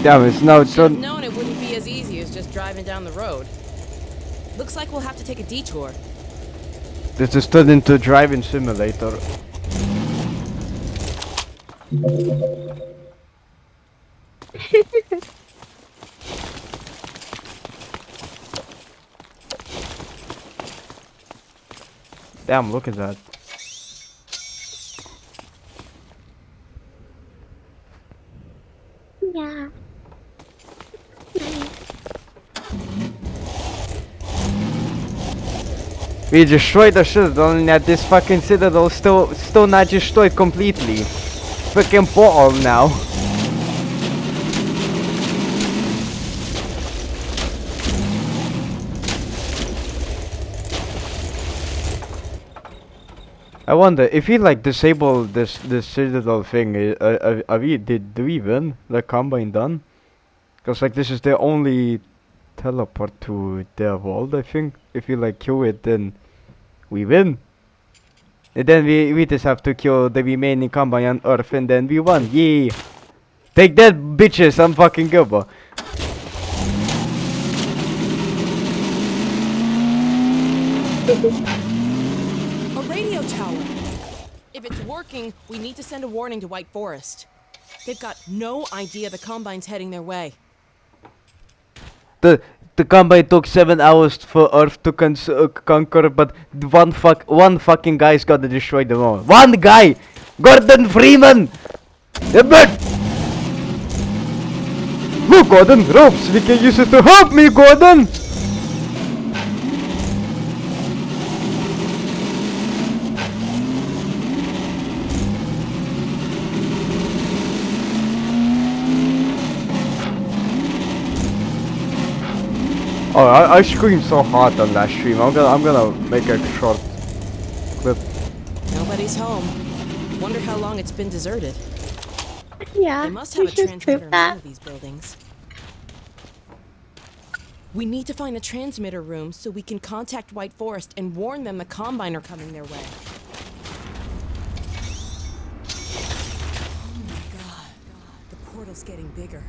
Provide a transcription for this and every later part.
Damn, it's now Should have done. known it wouldn't be as easy as just driving down the road. Looks like we'll have to take a detour. This is turned into a driving simulator. Damn, look at that. Yeah. We destroyed the citadel and yet this fucking citadel still not destroyed completely. Freaking portal now. I wonder if we like disable this citadel thing. Do we win the combine done? Cause like this is the only teleport to their world. I think if we like kill it, then we win. And then we just have to kill the remaining combine on Earth, and then we won. Yay! Take that, bitches! I'm fucking good, bro. A radio tower! If it's working, we need to send a warning to White Forest. They've got no idea the Combine's heading their way. The combine took 7 hours for Earth to conquer, but one fucking guy's gotta destroy them all. One guy, Gordon Freeman. The bird. Look, Gordon, ropes. We can use it to help me, Gordon. Oh, I screamed so hard on that stream. I'm gonna make a short clip. Nobody's home. Wonder how long it's been deserted. Yeah. They must have we a should transmitter prove in one that. of these buildings. We need to find the transmitter room so we can contact White Forest and warn them the Combine are coming their way. Oh my god. The portal's getting bigger.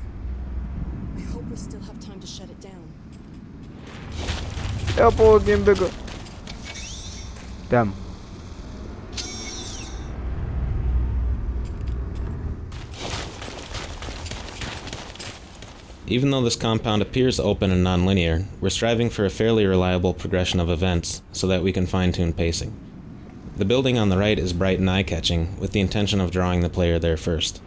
I hope we still have time to shut it down. Airport getting bigger. Damn. Even though this compound appears open and non-linear, we're striving for a fairly reliable progression of events so that we can fine-tune pacing. The building on the right is bright and eye-catching, with the intention of drawing the player there first.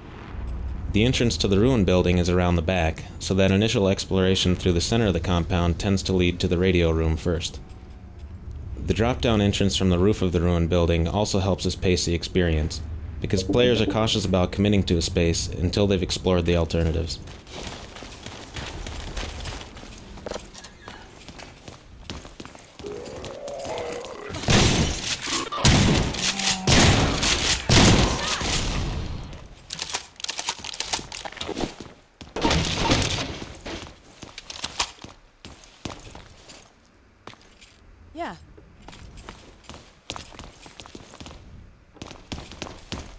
The entrance to the ruin building is around the back, so that initial exploration through the center of the compound tends to lead to the radio room first. The drop-down entrance from the roof of the ruin building also helps us pace the experience, because players are cautious about committing to a space until they've explored the alternatives. Yeah.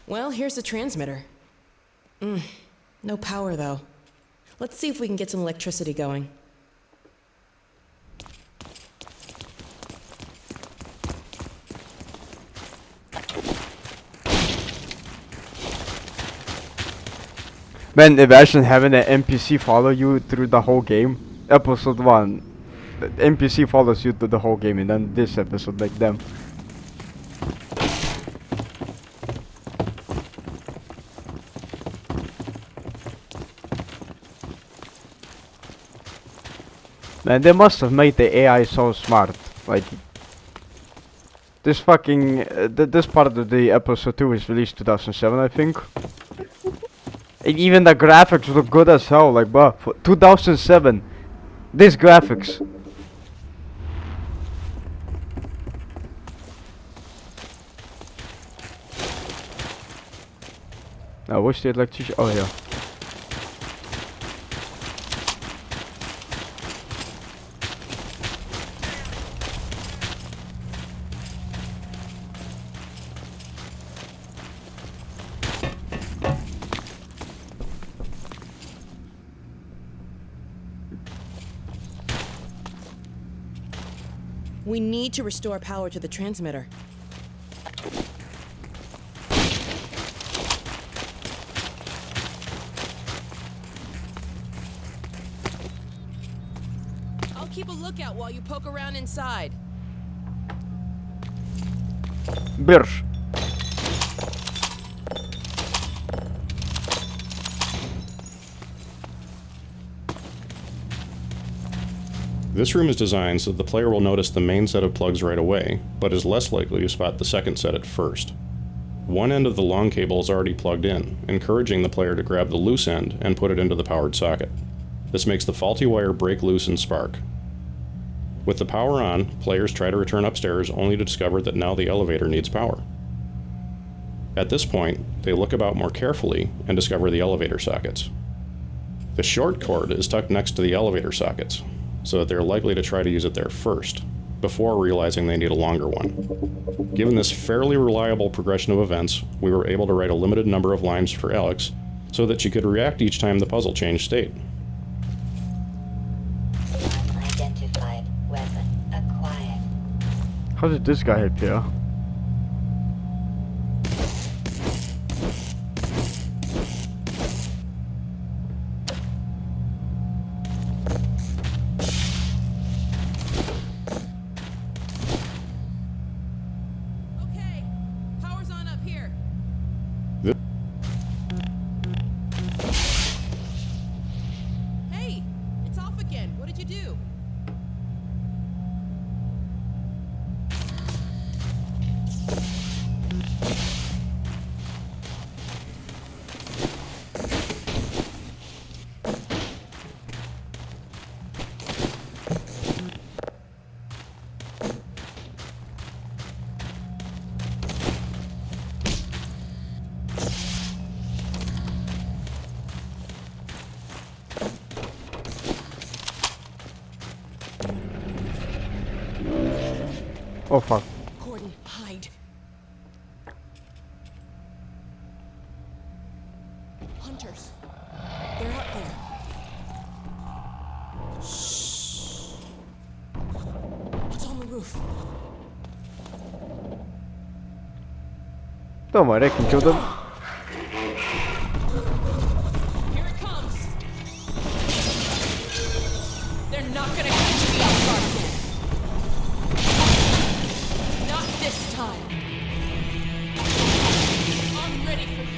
Well, here's the transmitter. No power, though. Let's see if we can get some electricity going. Man, imagine having an NPC follow you through the whole game. Episode 1, the NPC follows you through the whole game, and then this episode, like them. Man, they must have made the AI so smart. Like, this fucking this part of the episode 2 is released 2007, I think. And even the graphics look good as hell. Like, bro, for 2007, this graphics. Where's the electrician? Oh, yeah. We need to restore power to the transmitter. I'll keep a lookout while you poke around inside. Birch. This room is designed so that the player will notice the main set of plugs right away, but is less likely to spot the second set at first. One end of the long cable is already plugged in, encouraging the player to grab the loose end and put it into the powered socket. This makes the faulty wire break loose and spark. With the power on, players try to return upstairs only to discover that now the elevator needs power. At this point, they look about more carefully and discover the elevator sockets. The short cord is tucked next to the elevator sockets, so that they're likely to try to use it there first, before realizing they need a longer one. Given this fairly reliable progression of events, we were able to write a limited number of lines for Alex, so that she could react each time the puzzle changed state. Unidentified weapon acquired. How did this guy appear? Okay, power's on up here. Th- Hey, it's off again. What did you do? Oh, fuck. Gordon, hide. Hunters. They're up there. Shh. What's on the roof? Don't worry, I can kill them. Here it comes. They're not gonna catch me off guard again. Not this time. I'm ready for you.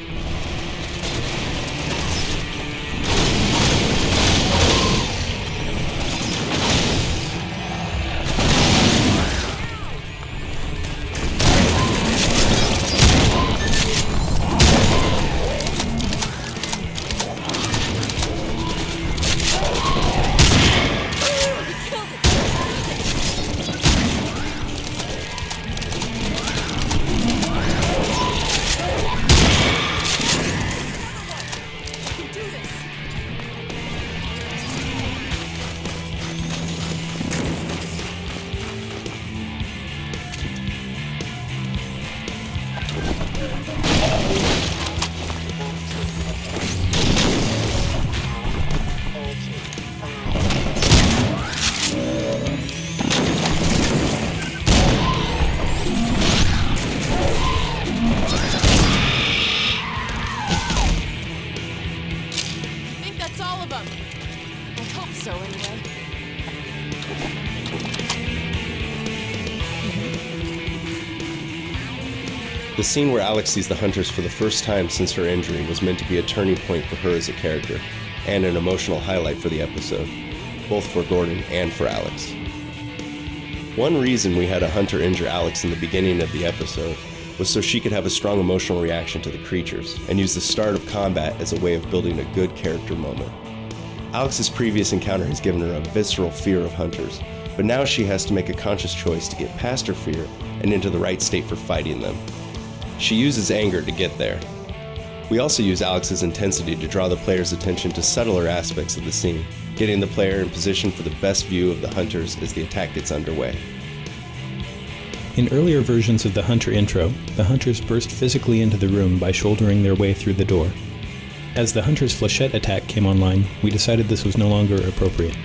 I think that's all of them. I hope so, anyway. The scene where Alex sees the hunters for the first time since her injury was meant to be a turning point for her as a character, and an emotional highlight for the episode, both for Gordon and for Alex. One reason we had a hunter injure Alex in the beginning of the episode was so she could have a strong emotional reaction to the creatures, and use the start of combat as a way of building a good character moment. Alex's previous encounter has given her a visceral fear of hunters, but now she has to make a conscious choice to get past her fear and into the right state for fighting them. She uses anger to get there. We also use Alex's intensity to draw the player's attention to subtler aspects of the scene, getting the player in position for the best view of the hunters as the attack gets underway. In earlier versions of the Hunter intro, the hunters burst physically into the room by shouldering their way through the door. As the hunter's flechette attack came online, we decided this was no longer appropriate.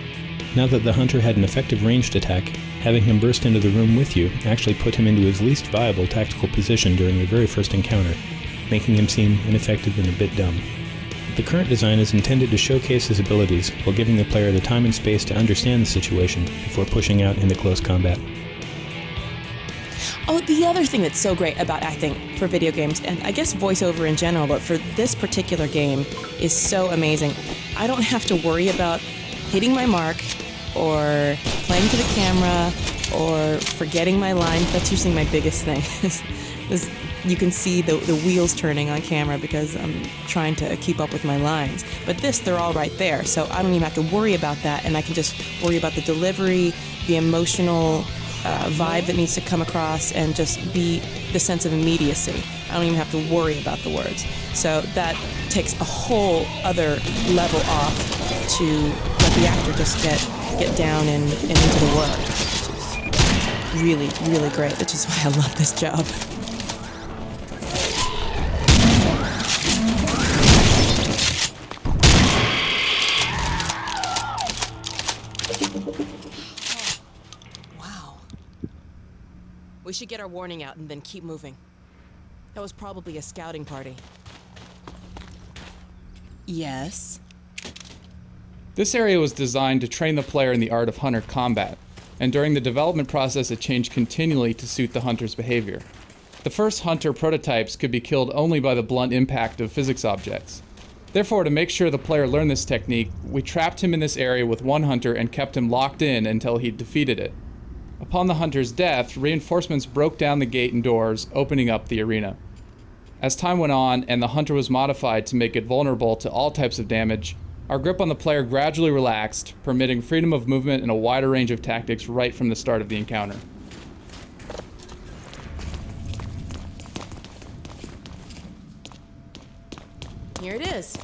Now that the hunter had an effective ranged attack, having him burst into the room with you actually put him into his least viable tactical position during your very first encounter, making him seem ineffective and a bit dumb. The current design is intended to showcase his abilities while giving the player the time and space to understand the situation before pushing out into close combat. Oh, the other thing that's so great about acting for video games, and I guess voiceover in general, but for this particular game, is so amazing. I don't have to worry about hitting my mark, or playing to the camera, or forgetting my lines. That's usually my biggest thing. You can see the wheels turning on camera because I'm trying to keep up with my lines. But this, they're all right there, so I don't even have to worry about that, and I can just worry about the delivery, the emotional vibe that needs to come across, and just be the sense of immediacy. I don't even have to worry about the words. So that takes a whole other level off to let the actor just get down and into the work, which is really, really great, which is why I love this job. We should get our warning out and then keep moving. That was probably a scouting party. Yes? This area was designed to train the player in the art of hunter combat, and during the development process it changed continually to suit the hunter's behavior. The first hunter prototypes could be killed only by the blunt impact of physics objects. Therefore, to make sure the player learned this technique, we trapped him in this area with one hunter and kept him locked in until he defeated it. Upon the hunter's death, reinforcements broke down the gate and doors, opening up the arena. As time went on and the hunter was modified to make it vulnerable to all types of damage, our grip on the player gradually relaxed, permitting freedom of movement and a wider range of tactics right from the start of the encounter. Here it is.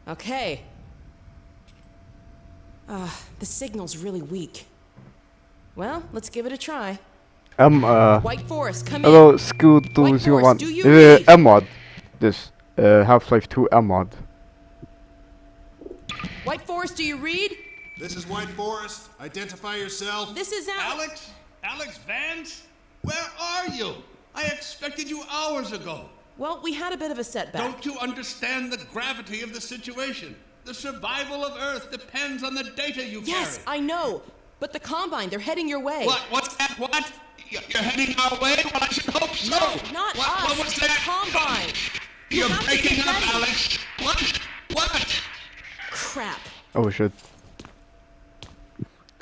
Okay. The signal's really weak. Well, let's give it a try. White Forest, come hello, in. School White 201. Forest, do you read? M-mod. This, Half-Life 2 M-mod. White Forest, do you read? This is White Forest. Identify yourself. This is Alex? Alex Vance? Where are you? I expected you hours ago. Well, we had a bit of a setback. Don't you understand the gravity of the situation? The survival of Earth depends on the data you carry. Yes, I know. But the Combine, they're heading your way. What? What's that? What? You're heading our way? Well, I should hope so. No, not us. What was that? Combine. You're have to breaking get up, ready. Alex. What? What? Crap. Oh shit.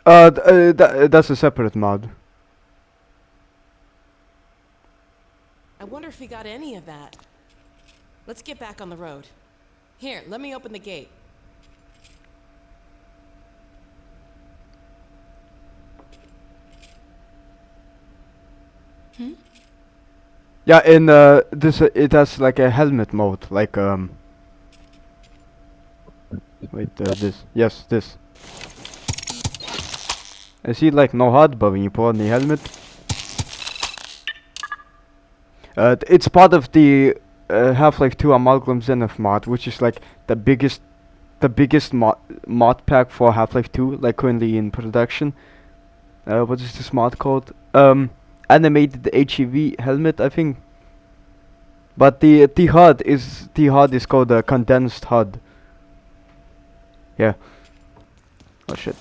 That's a separate mod. I wonder if he got any of that. Let's get back on the road. Here, let me open the gate. Yeah, in this it has like a helmet mode, like wait, this. Yes, this. I see like no HUD, but when you put on the helmet, it's part of the Half-Life 2 Amalgam Zenith mod, which is like the biggest mod pack for Half-Life 2, like currently in production. What is this mod called? Animated HEV helmet, I think. But the HUD is called a condensed HUD. Yeah. Oh shit.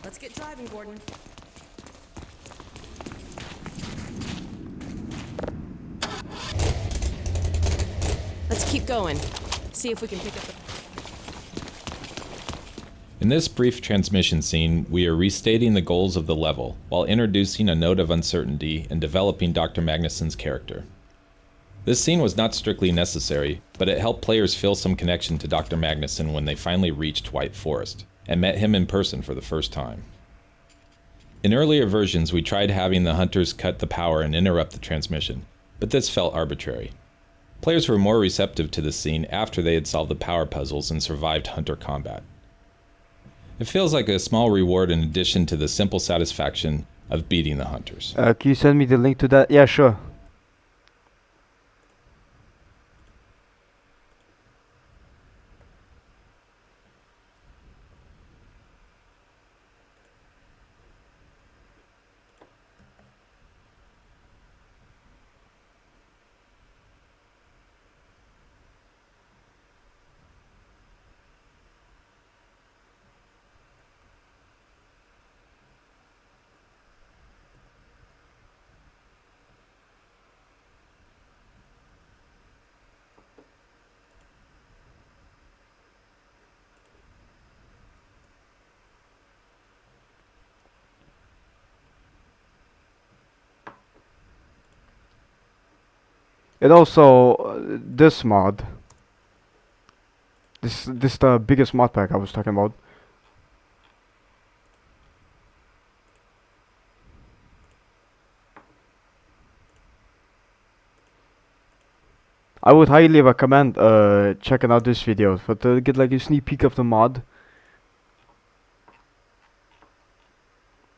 Let's get driving, Gordon. Let's keep going. See if we can pick up the... In this brief transmission scene, we are restating the goals of the level, while introducing a note of uncertainty and developing Dr. Magnuson's character. This scene was not strictly necessary, but it helped players feel some connection to Dr. Magnuson when they finally reached White Forest, and met him in person for the first time. In earlier versions, we tried having the hunters cut the power and interrupt the transmission, but this felt arbitrary. Players were more receptive to this scene after they had solved the power puzzles and survived hunter combat. It feels like a small reward in addition to the simple satisfaction of beating the hunters. Can you send me the link to that? Yeah, sure. And also this mod. This the biggest mod pack I was talking about. I would highly recommend checking out this video to get like a sneak peek of the mod.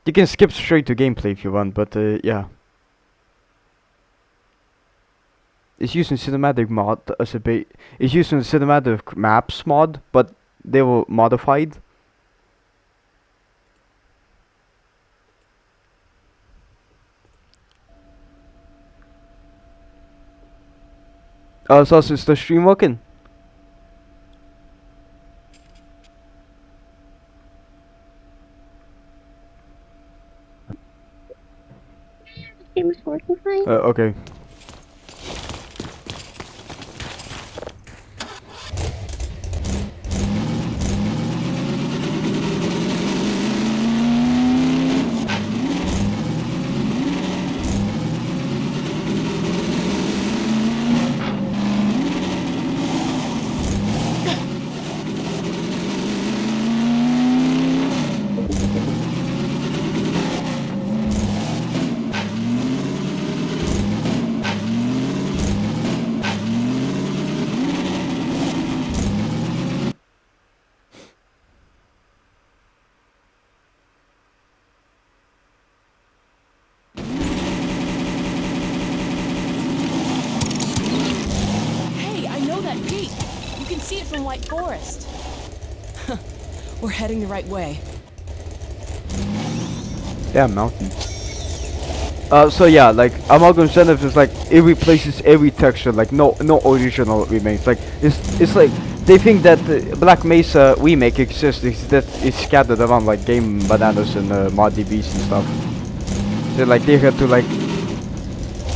You can skip straight to gameplay if you want, but yeah. It's using cinematic mod as a it's using cinematic maps mod, but they were modified. So is the stream working? Game is working fine. Okay. from White Forest. We're heading the right way. Damn mountain. So yeah, like Amalgam Zenith is like it replaces every texture, like no original remains. Like it's like they think that the Black Mesa remake exists, that it's scattered around like Game Bananas and ModDBs and stuff. So like they had to like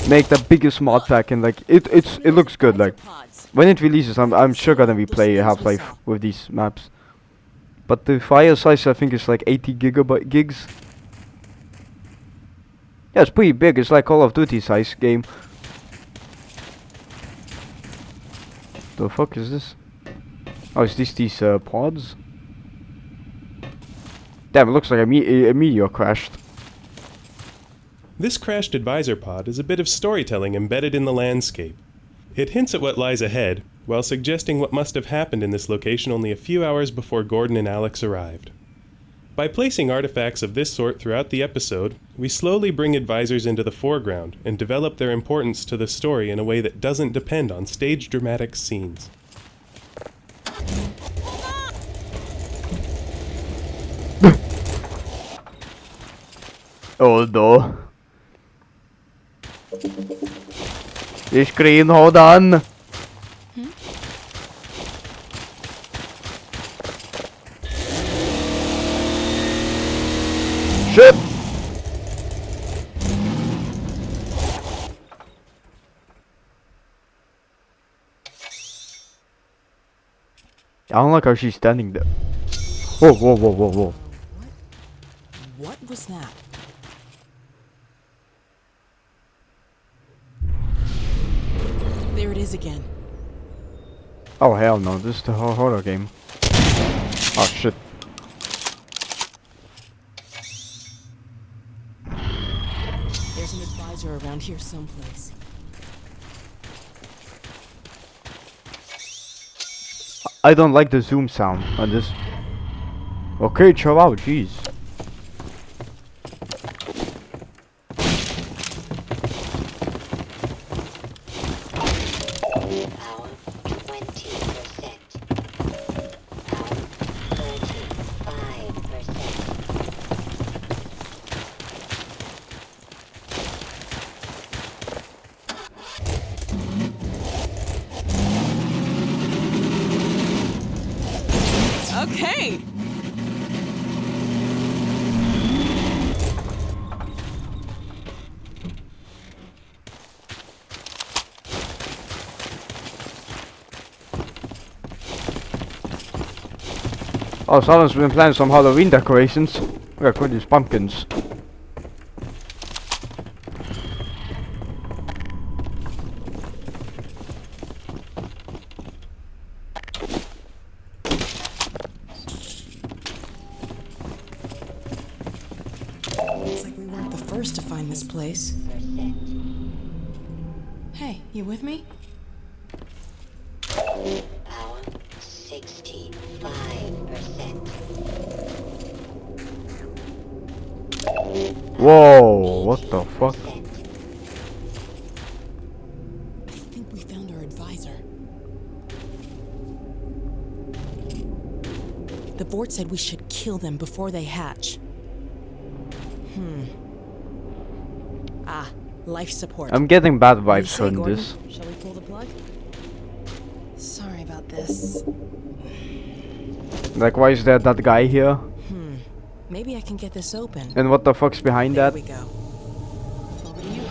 make the biggest mod pack, and like it looks good. Like when it releases, I'm sure gonna replay Half-Life with these maps. But the file size I think is like 80 gigs. Yeah, it's pretty big. It's like Call of Duty size game. The fuck is this? Oh, is these pods? Damn, it looks like a meteor crashed. This crashed advisor pod is a bit of storytelling embedded in the landscape. It hints at what lies ahead, while suggesting what must have happened in this location only a few hours before Gordon and Alex arrived. By placing artifacts of this sort throughout the episode, we slowly bring advisors into the foreground and develop their importance to the story in a way that doesn't depend on stage dramatic scenes. Oh no. The screen, hold on. Shit! I don't like how she's standing there. Whoa, whoa, whoa, whoa, whoa. What was that? There it is again. Oh hell no, this is the whole horror game. Oh shit. There's an advisor around here someplace. I don't like the zoom sound on this. Okay, chill out, jeez. Okay. Oh, someone's been planning some Halloween decorations. Look at these pumpkins. Looks like we weren't the first to find this place. Hey, you with me? Power 65%. Whoa, what the fuck? I think we found our advisor. The board said we should kill them before they hatch. Ah, life support. I'm getting bad What do you vibes say, from Gordon? this. Shall we pull the plug? Sorry about this. Like, why is there that guy here? Maybe I can get this open. And what the fuck's behind There that? we go. Over to you,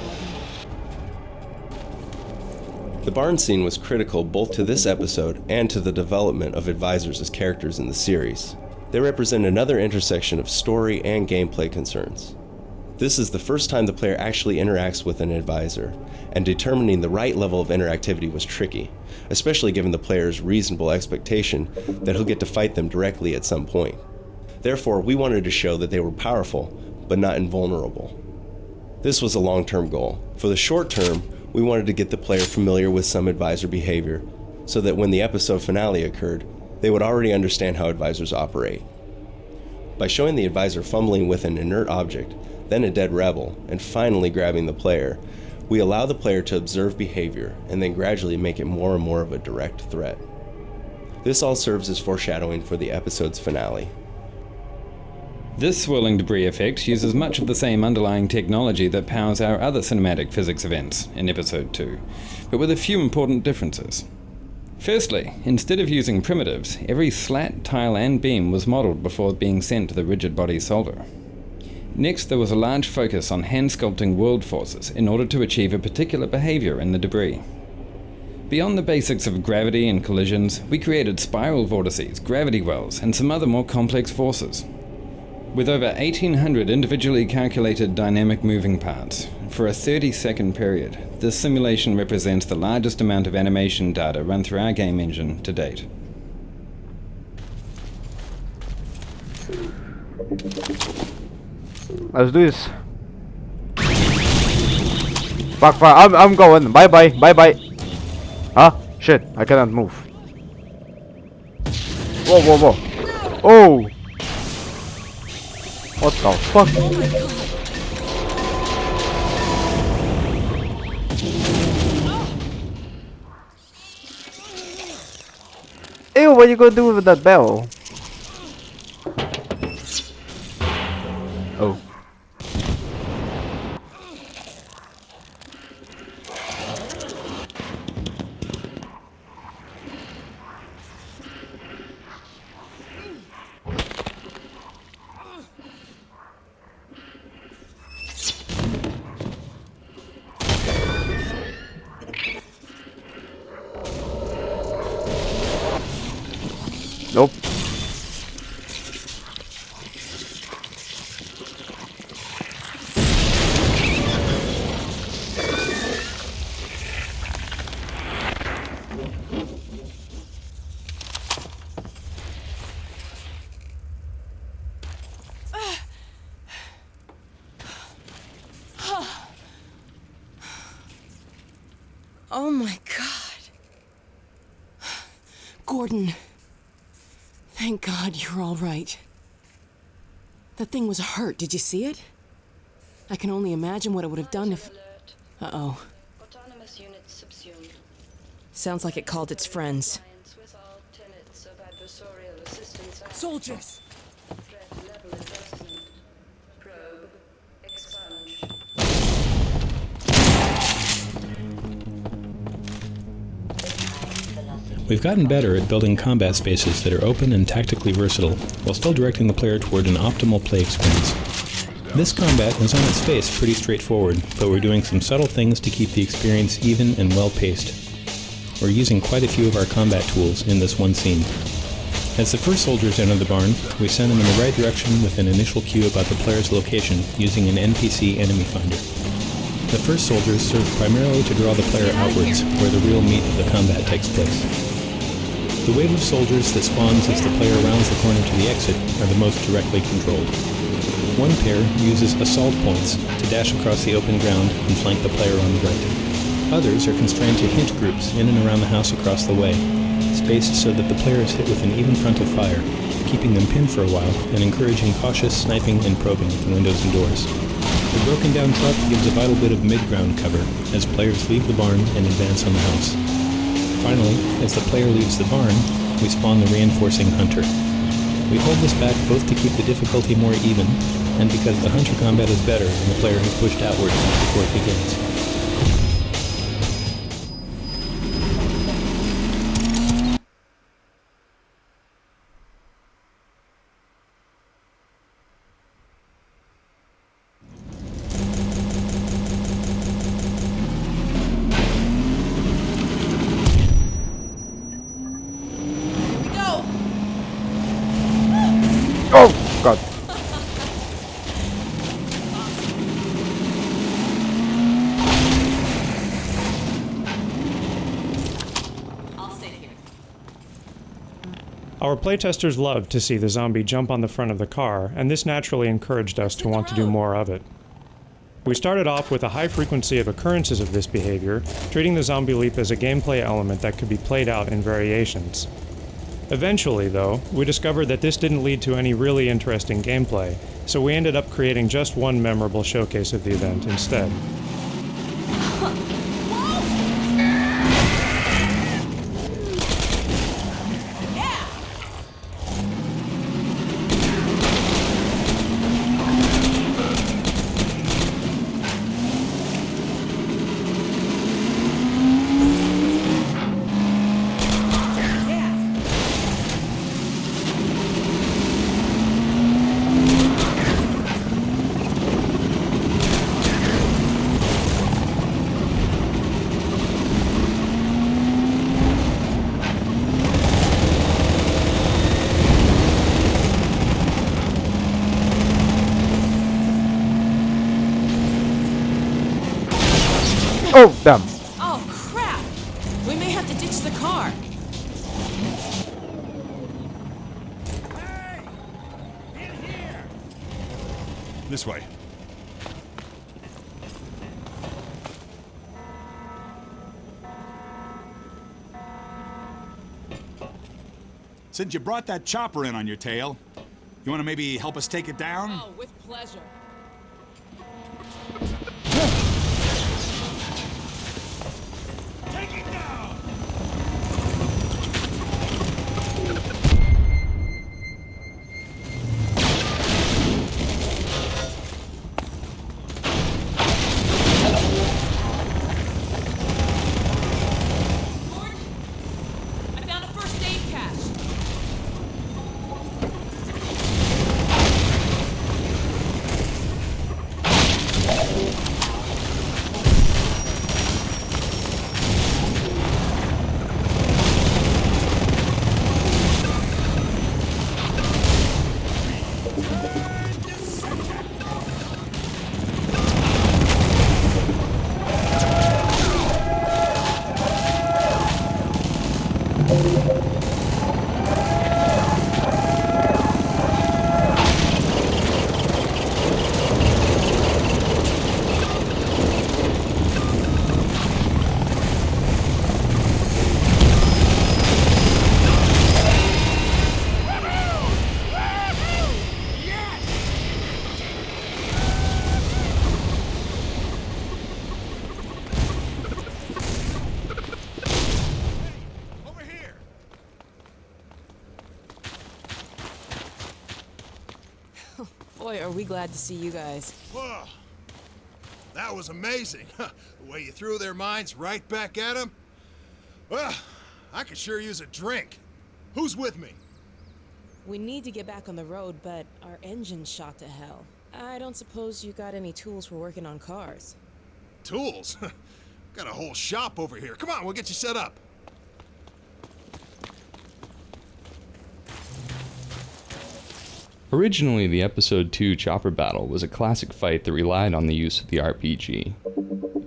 Gordon. The barn scene was critical both to this episode and to the development of advisors as characters in the series. They represent another intersection of story and gameplay concerns. This is the first time the player actually interacts with an advisor, and determining the right level of interactivity was tricky, especially given the player's reasonable expectation that he'll get to fight them directly at some point. Therefore, we wanted to show that they were powerful, but not invulnerable. This was a long-term goal. For the short term, we wanted to get the player familiar with some advisor behavior, so that when the episode finale occurred, they would already understand how advisors operate. By showing the advisor fumbling with an inert object, then a dead rebel, and finally grabbing the player, we allow the player to observe behavior and then gradually make it more and more of a direct threat. This all serves as foreshadowing for the episode's finale. This swirling debris effect uses much of the same underlying technology that powers our other cinematic physics events in Episode 2, but with a few important differences. Firstly, instead of using primitives, every slat, tile, and beam was modeled before being sent to the rigid body solver. Next, there was a large focus on hand-sculpting world forces in order to achieve a particular behavior in the debris. Beyond the basics of gravity and collisions, we created spiral vortices, gravity wells, and some other more complex forces. With over 1,800 individually calculated dynamic moving parts, for a 30-second period, this simulation represents the largest amount of animation data run through our game engine to date. Let's do this. Fuck, I'm going. Bye bye. Bye bye. Huh? Shit, I cannot move. Whoa, whoa, whoa. Oh! What the fuck? Oh my god. Ew, what you gonna do with that bell? Oh. Nope. Oh my god. Gordon, Thank God you're all right. That thing was hurt. Did you see it? I can only imagine what it would have done if... Uh-oh. Autonomous units subsumed. Sounds like it called its friends. With all tenets of adversarial assistance. Soldiers! Threat level adjustment. Probe. Expunge. We've gotten better at building combat spaces that are open and tactically versatile, while still directing the player toward an optimal play experience. This combat is on its face pretty straightforward, but we're doing some subtle things to keep the experience even and well-paced. We're using quite a few of our combat tools in this one scene. As the first soldiers enter the barn, we send them in the right direction with an initial cue about the player's location using an NPC enemy finder. The first soldiers serve primarily to draw the player outwards, where the real meat of the combat takes place. The wave of soldiers that spawns as the player rounds the corner to the exit are the most directly controlled. One pair uses assault points to dash across the open ground and flank the player on the right. Others are constrained to hint groups in and around the house across the way, spaced so that the player is hit with an even frontal fire, keeping them pinned for a while and encouraging cautious sniping and probing at the windows and doors. The broken down truck gives a vital bit of mid-ground cover as players leave the barn and advance on the house. Finally, as the player leaves the barn, we spawn the reinforcing hunter. We hold this back both to keep the difficulty more even, and because the hunter combat is better when the player has pushed outwards before it begins. Oh, God. I'll stay here. Our playtesters loved to see the zombie jump on the front of the car, and this naturally encouraged us to want to do more of it. We started off with a high frequency of occurrences of this behavior, treating the zombie leap as a gameplay element that could be played out in variations. Eventually, though, we discovered that this didn't lead to any really interesting gameplay, so we ended up creating just one memorable showcase of the event instead. Oh, damn. Oh, crap! We may have to ditch the car. This way. Since you brought that chopper in on your tail, you want to maybe help us take it down? Oh, with pleasure. Take it down! I found a first aid cache. Boy, are we glad to see you guys. Whoa. That was amazing. The way you threw their minds right back at them. Well, I could sure use a drink. Who's with me? We need to get back on the road, but our engine's shot to hell. I don't suppose you got any tools for working on cars. Tools? Got a whole shop over here. Come on, we'll get you set up. Originally, the Episode 2 chopper battle was a classic fight that relied on the use of the RPG.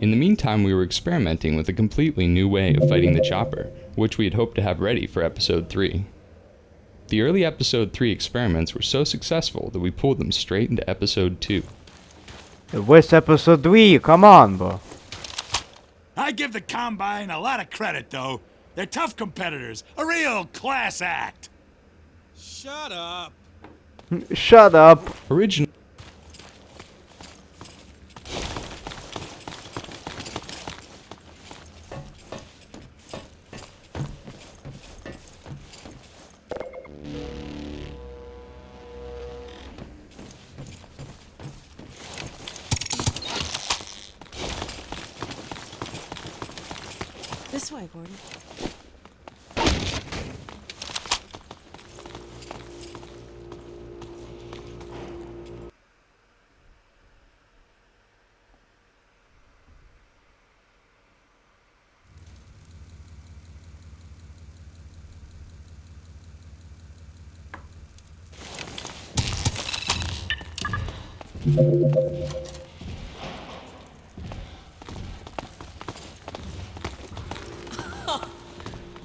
In the meantime, we were experimenting with a completely new way of fighting the chopper, which we had hoped to have ready for Episode 3. The early Episode 3 experiments were so successful that we pulled them straight into Episode 2. Where's Episode 3? Come on, bro. I give the Combine a lot of credit, though. They're tough competitors. A real class act. Shut up. Shut up. Original. This way, Gordon.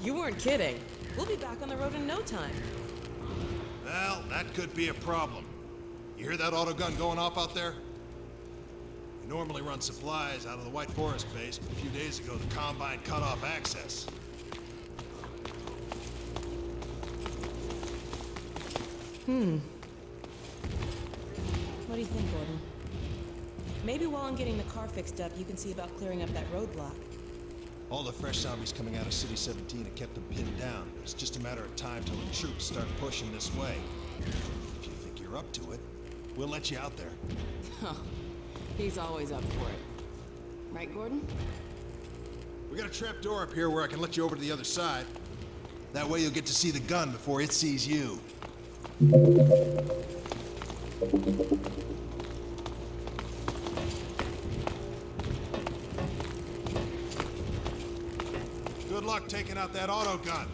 You weren't kidding. We'll be back on the road in no time. Well, that could be a problem. You hear that autogun going off out there? We normally run supplies out of the White Forest base, but a few days ago the Combine cut off access. What do you think, Gordon? Maybe while I'm getting the car fixed up, you can see about clearing up that roadblock. All the fresh zombies coming out of City 17 have kept them pinned down. It's just a matter of time till the troops start pushing this way. If you think you're up to it, we'll let you out there. Huh. He's always up for it. Right, Gordon? We got a trap door up here where I can let you over to the other side. That way you'll get to see the gun before it sees you. Good luck taking out that autogun.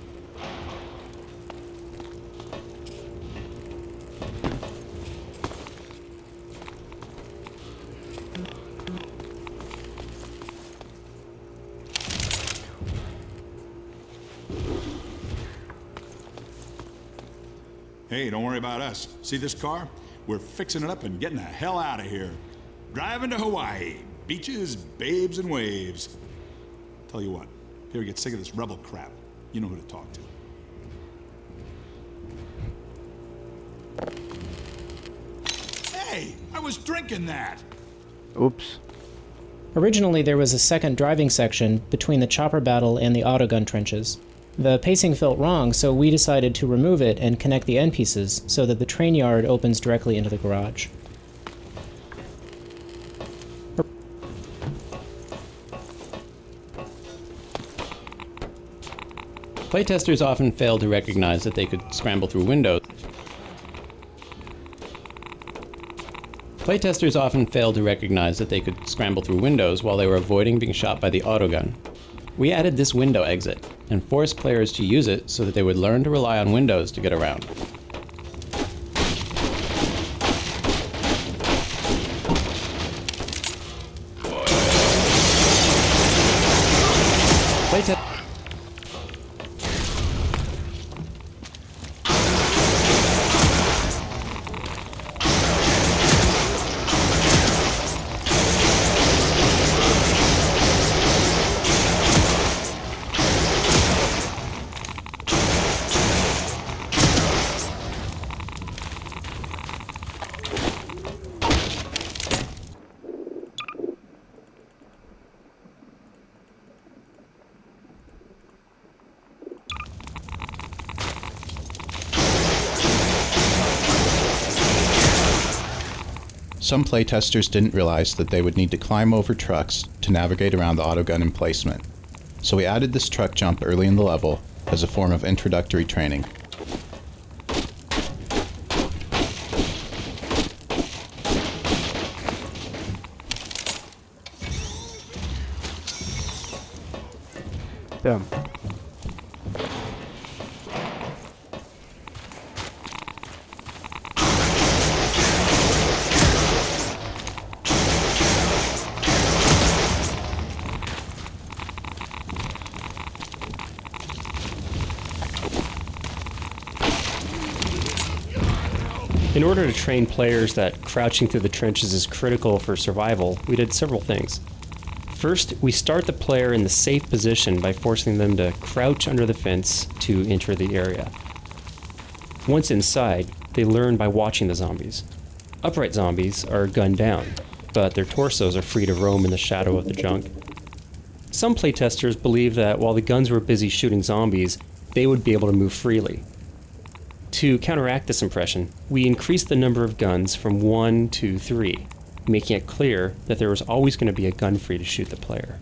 Hey, don't worry about us. See this car? We're fixing it up and getting the hell out of here. Driving to Hawaii. Beaches, babes, and waves. Tell you what, if you ever get sick of this rebel crap, you know who to talk to. Hey, I was drinking that. Oops. Originally, there was a second driving section between the chopper battle and the autogun trenches. The pacing felt wrong, so we decided to remove it and connect the end pieces so that the train yard opens directly into the garage. Playtesters often fail to recognize that they could scramble through windows. Playtesters often failed to recognize that they could scramble through windows while they were avoiding being shot by the autogun. We added this window exit and forced players to use it so that they would learn to rely on windows to get around. Some playtesters didn't realize that they would need to climb over trucks to navigate around the autogun emplacement, so we added this truck jump early in the level as a form of introductory training. Damn. In order to train players that crouching through the trenches is critical for survival, we did several things. First, we start the player in the safe position by forcing them to crouch under the fence to enter the area. Once inside, they learn by watching the zombies. Upright zombies are gunned down, but their torsos are free to roam in the shadow of the junk. Some playtesters believe that while the guns were busy shooting zombies, they would be able to move freely. To counteract this impression, we increased the number of guns from 1 to 3, making it clear that there was always going to be a gun free to shoot the player.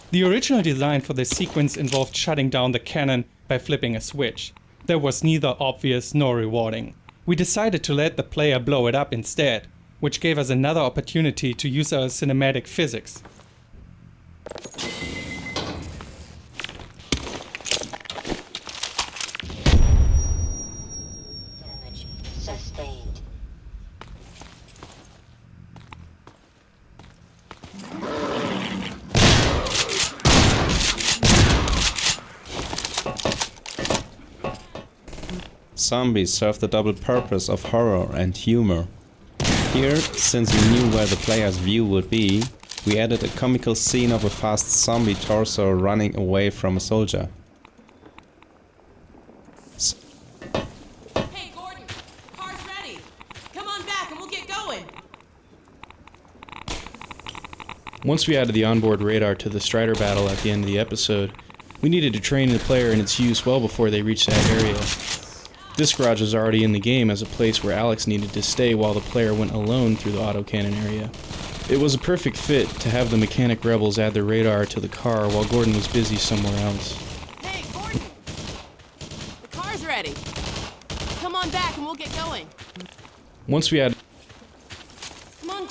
The original design for this sequence involved shutting down the cannon by flipping a switch. That was neither obvious nor rewarding. We decided to let the player blow it up instead, which gave us another opportunity to use our cinematic physics. Sustained. Zombies serve the double purpose of horror and humor. Here, since we knew where the player's view would be, we added a comical scene of a fast zombie torso running away from a soldier. Hey, Gordon, car's ready. Come on back and we'll get going. Once we added the onboard radar to the Strider battle at the end of the episode, we needed to train the player in its use well before they reached that area. This garage was already in the game as a place where Alex needed to stay while the player went alone through the autocannon area. It was a perfect fit to have the mechanic rebels add their radar to the car while Gordon was busy somewhere else. Hey, Gordon! The car's ready. Come on back and Once we add... Come on,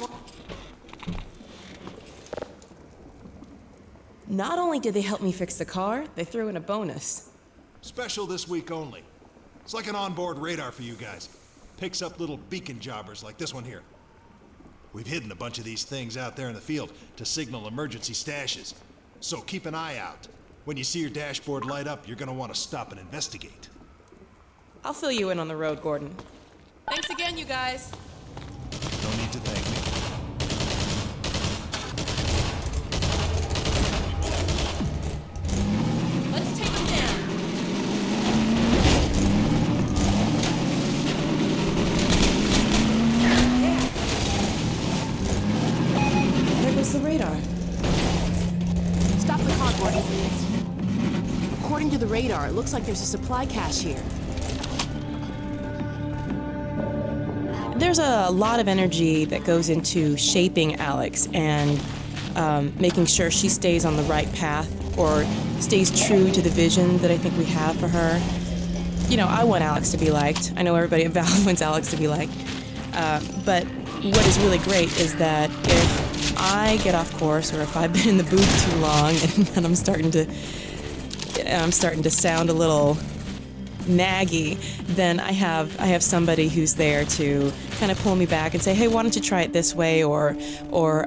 Not only did they help me fix the car, they threw in a bonus. Special this week only. It's like an onboard radar for you guys. Picks up little beacon jobbers like this one here. We've hidden a bunch of these things out there in the field to signal emergency stashes. So keep an eye out. When you see your dashboard light up, you're gonna want to stop and investigate. I'll fill you in on the road, Gordon. Thanks again, you guys. No need to thank me. Let's take them down. There goes the radar. Stop the car, Gordon. According to the radar, it looks like there's a supply cache here. There's a lot of energy that goes into shaping Alex and making sure she stays on the right path or stays true to the vision that I think we have for her. You know, I want Alex to be liked. I know everybody at Valve wants Alex to be liked. But what is really great is that if I get off course or if I've been in the booth too long and I'm starting to sound a little naggy, then I have somebody who's there to kind of pull me back and say, hey, why don't you try it this way, or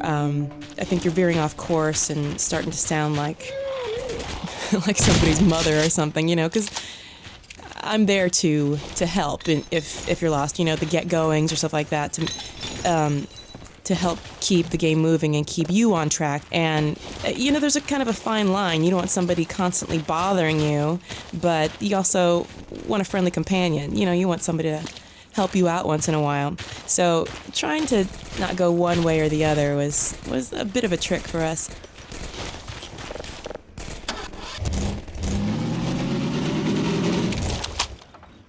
I think you're veering off course and starting to sound like like somebody's mother or something, you know, because I'm there to help if you're lost, you know, the get-goings or stuff like that, to help keep the game moving and keep you on track. And, you know, there's a kind of a fine line. You don't want somebody constantly bothering you, but you also want a friendly companion. You know, you want somebody to help you out once in a while. So trying to not go one way or the other was a bit of a trick for us.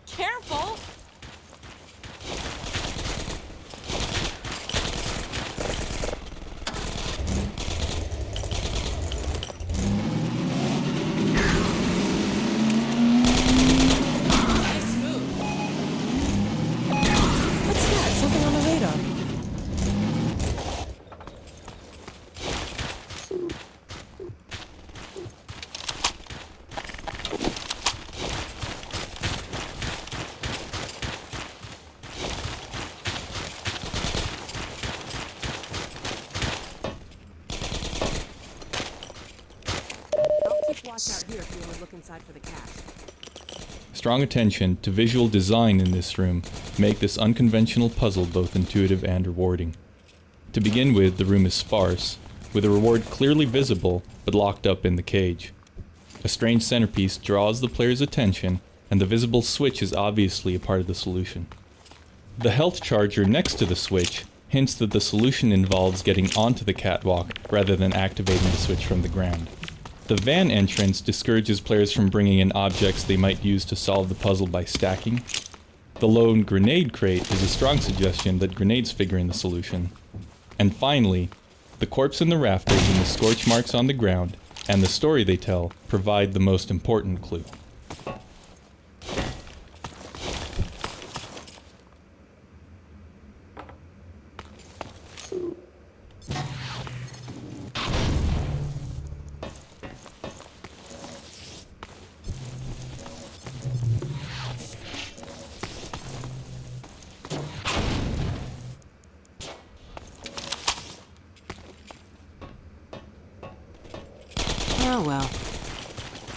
Careful! What's that? Something on the radar. I'll keep watch out here if you want to look inside for the cache. Strong attention to visual design in this room make this unconventional puzzle both intuitive and rewarding. To begin with, the room is sparse, with a reward clearly visible but locked up in the cage. A strange centerpiece draws the player's attention, and the visible switch is obviously a part of the solution. The health charger next to the switch hints that the solution involves getting onto the catwalk rather than activating the switch from the ground. The van entrance discourages players from bringing in objects they might use to solve the puzzle by stacking. The lone grenade crate is a strong suggestion that grenades figure in the solution. And finally, the corpse in the rafters and the scorch marks on the ground, and the story they tell, provide the most important clue. Oh well.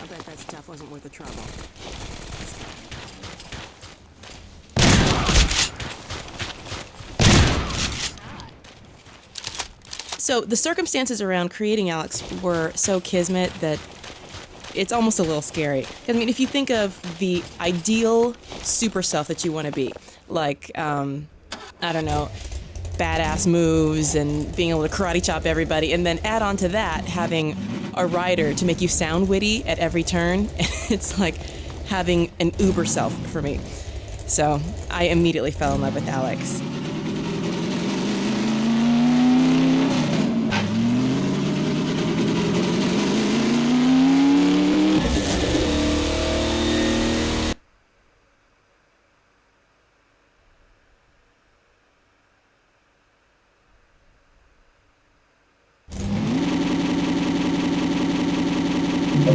I bet that stuff wasn't worth the trouble. So the circumstances around creating Alex were so kismet that it's almost a little scary. I mean, if you think of the ideal super self that you want to be, like, I don't know, badass moves and being able to karate chop everybody, and then add on to that having a rider to make you sound witty at every turn, it's like having an uber self for me. So I immediately fell in love with Alex. Do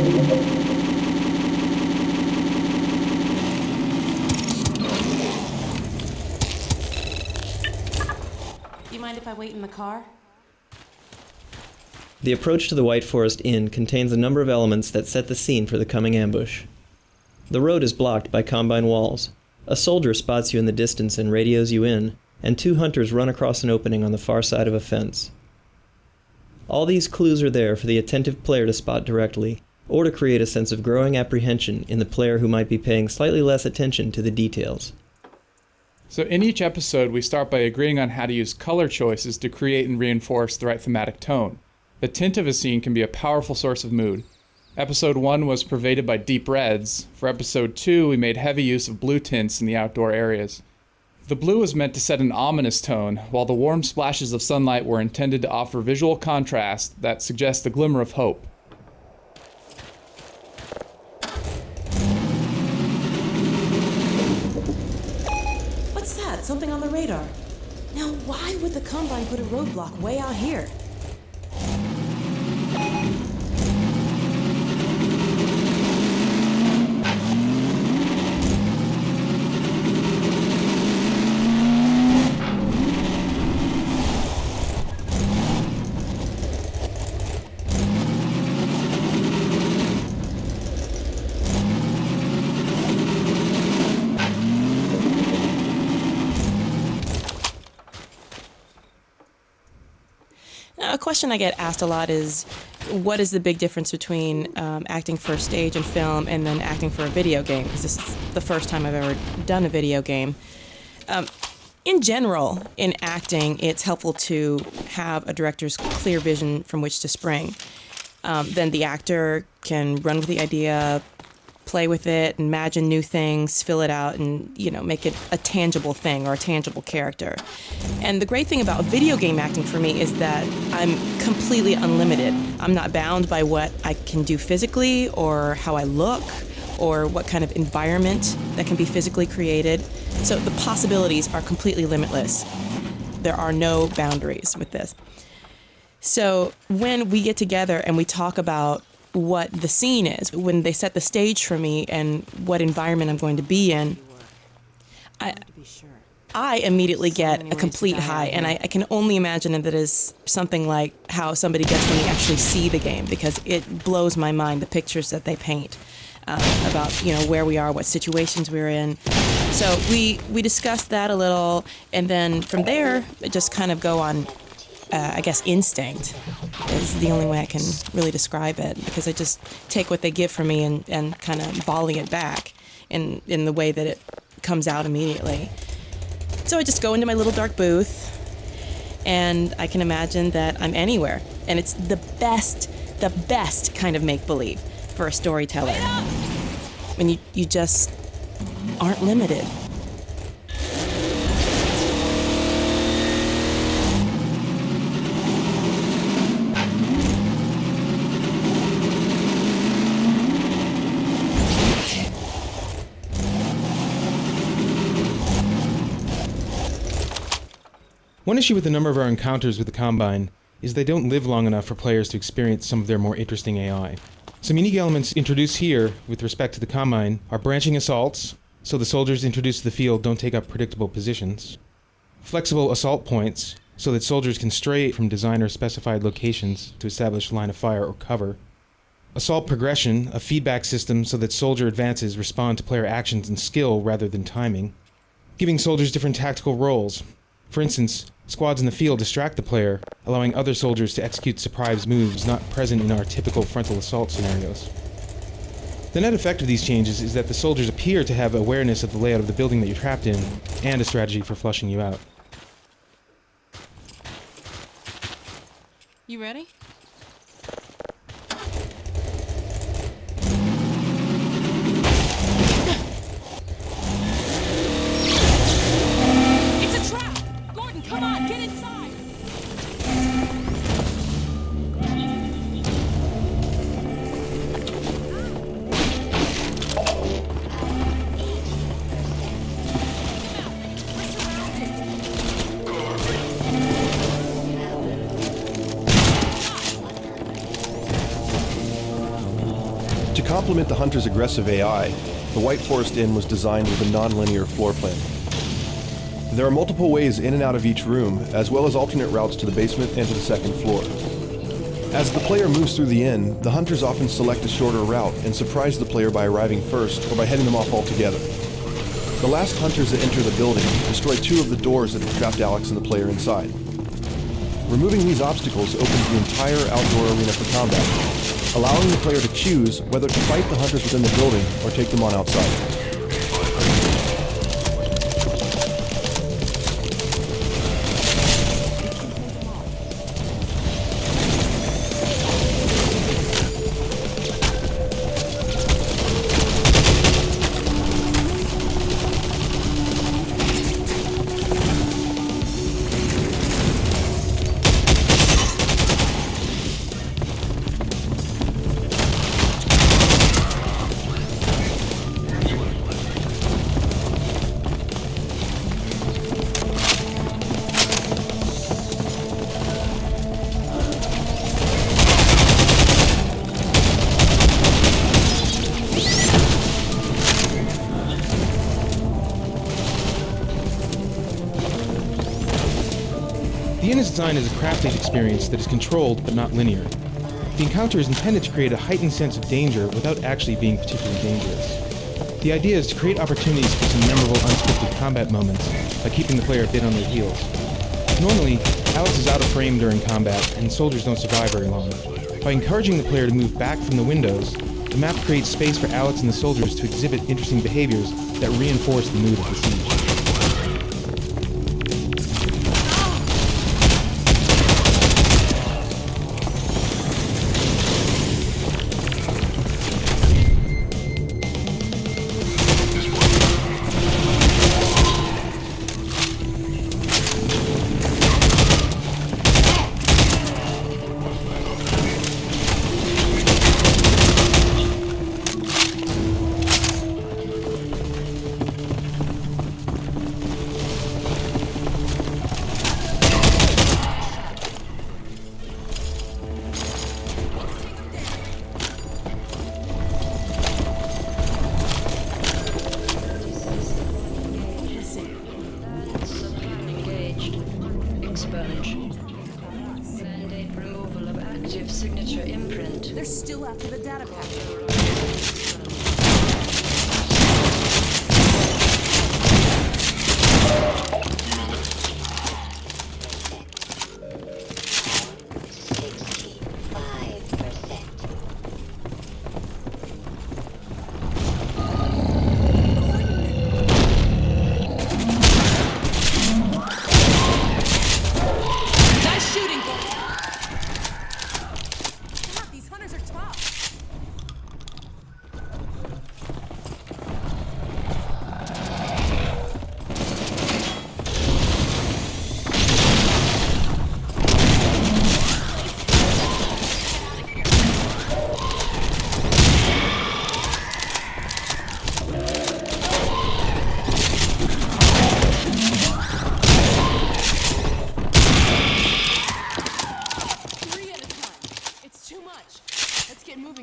you mind if I wait in the car? The approach to the White Forest Inn contains a number of elements that set the scene for the coming ambush. The road is blocked by Combine walls. A soldier spots you in the distance and radios you in, and 2 hunters run across an opening on the far side of a fence. All these clues are there for the attentive player to spot directly, or to create a sense of growing apprehension in the player who might be paying slightly less attention to the details. So in each episode, we start by agreeing on how to use color choices to create and reinforce the right thematic tone. The tint of a scene can be a powerful source of mood. Episode 1 was pervaded by deep reds. For episode 2, we made heavy use of blue tints in the outdoor areas. The blue was meant to set an ominous tone, while the warm splashes of sunlight were intended to offer visual contrast that suggests a glimmer of hope. What's that? Something on the radar. Now, why would the Combine put a roadblock way out here? A question I get asked a lot is, what is the big difference between acting for stage and film and then acting for a video game? Because this is the first time I've ever done a video game. In general, in acting, it's helpful to have a director's clear vision from which to spring. Then the actor can run with the idea, play with it, imagine new things, fill it out, and make it a tangible thing or a tangible character. And the great thing about video game acting for me is that I'm completely unlimited. I'm not bound by what I can do physically or how I look or what kind of environment that can be physically created. So the possibilities are completely limitless. There are no boundaries with this. So when we get together and we talk about what the scene is, when they set the stage for me and what environment I'm going to be in, I immediately get a complete high, and I can only imagine that it is something like how somebody gets when they actually see the game, because it blows my mind, the pictures that they paint about where we are, what situations we're in. So we discussed that a little, and then from there, just kind of go on. I guess instinct is the only way I can really describe it, because I just take what they give from me and kind of volley it back in the way that it comes out immediately. So I just go into my little dark booth, and I can imagine that I'm anywhere. And it's the best kind of make-believe for a storyteller. When you just aren't limited. One issue with a number of our encounters with the Combine is they don't live long enough for players to experience some of their more interesting AI. Some unique elements introduced here with respect to the Combine are branching assaults, so the soldiers introduced to the field don't take up predictable positions, flexible assault points, so that soldiers can stray from designer-specified locations to establish line of fire or cover, assault progression, a feedback system so that soldier advances respond to player actions and skill rather than timing, giving soldiers different tactical roles. For instance, squads in the field distract the player, allowing other soldiers to execute surprise moves not present in our typical frontal assault scenarios. The net effect of these changes is that the soldiers appear to have awareness of the layout of the building that you're trapped in, and a strategy for flushing you out. You ready? It's a trap! Gordon, come on, get inside! To complement the hunter's aggressive AI, the White Forest Inn was designed with a non-linear floor plan. There are multiple ways in and out of each room, as well as alternate routes to the basement and to the second floor. As the player moves through the inn, the hunters often select a shorter route and surprise the player by arriving first or by heading them off altogether. The last hunters that enter the building destroy 2 of the doors that have trapped Alex and the player inside. Removing these obstacles opens the entire outdoor arena for combat, allowing the player to choose whether to fight the hunters within the building or take them on outside. The inn is designed as a crafting experience that is controlled but not linear. The encounter is intended to create a heightened sense of danger without actually being particularly dangerous. The idea is to create opportunities for some memorable unscripted combat moments by keeping the player a bit on their heels. Normally, Alex is out of frame during combat and soldiers don't survive very long. By encouraging the player to move back from the windows, the map creates space for Alex and the soldiers to exhibit interesting behaviors that reinforce the mood of the siege. They're still after the data packet.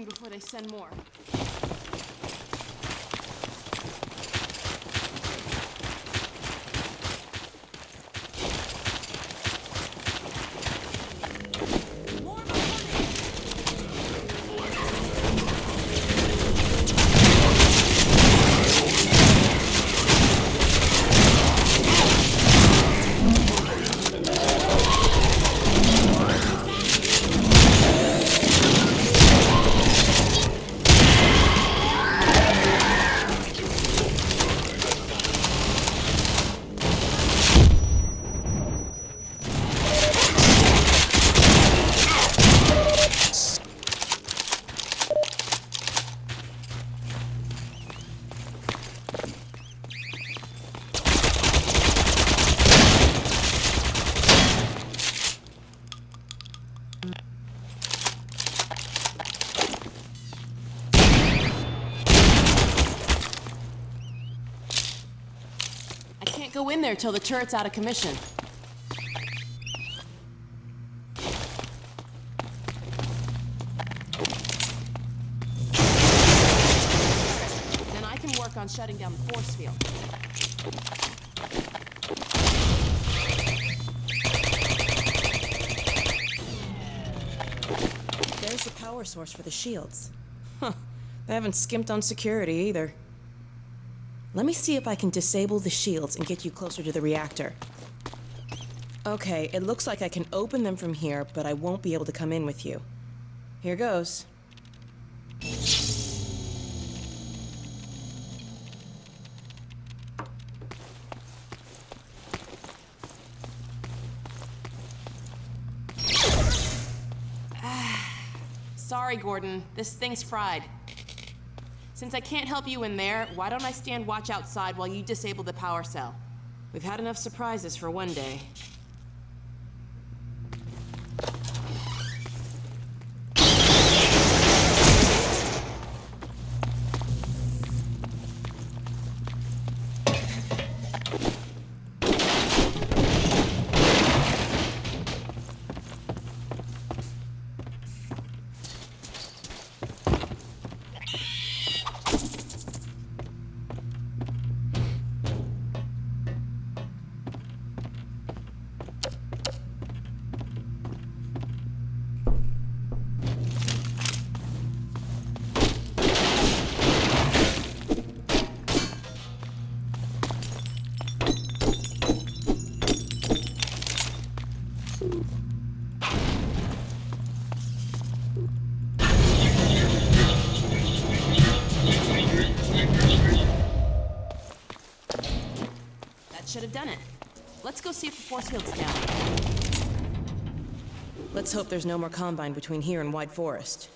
Before they send more. Go in there till the turret's out of commission. on shutting down the force field. There's the power source for the shields. Huh. They haven't skimped on security either. Let me see if I can disable the shields and get you closer to the reactor. Okay, it looks like I can open them from here, but I won't be able to come in with you. Here goes. Sorry, Gordon. This thing's fried. Since I can't help you in there, why don't I stand watch outside while you disable the power cell? We've had enough surprises for one day. Should have done it. Let's go see if the force field's down. Let's hope there's no more Combine between here and White Forest.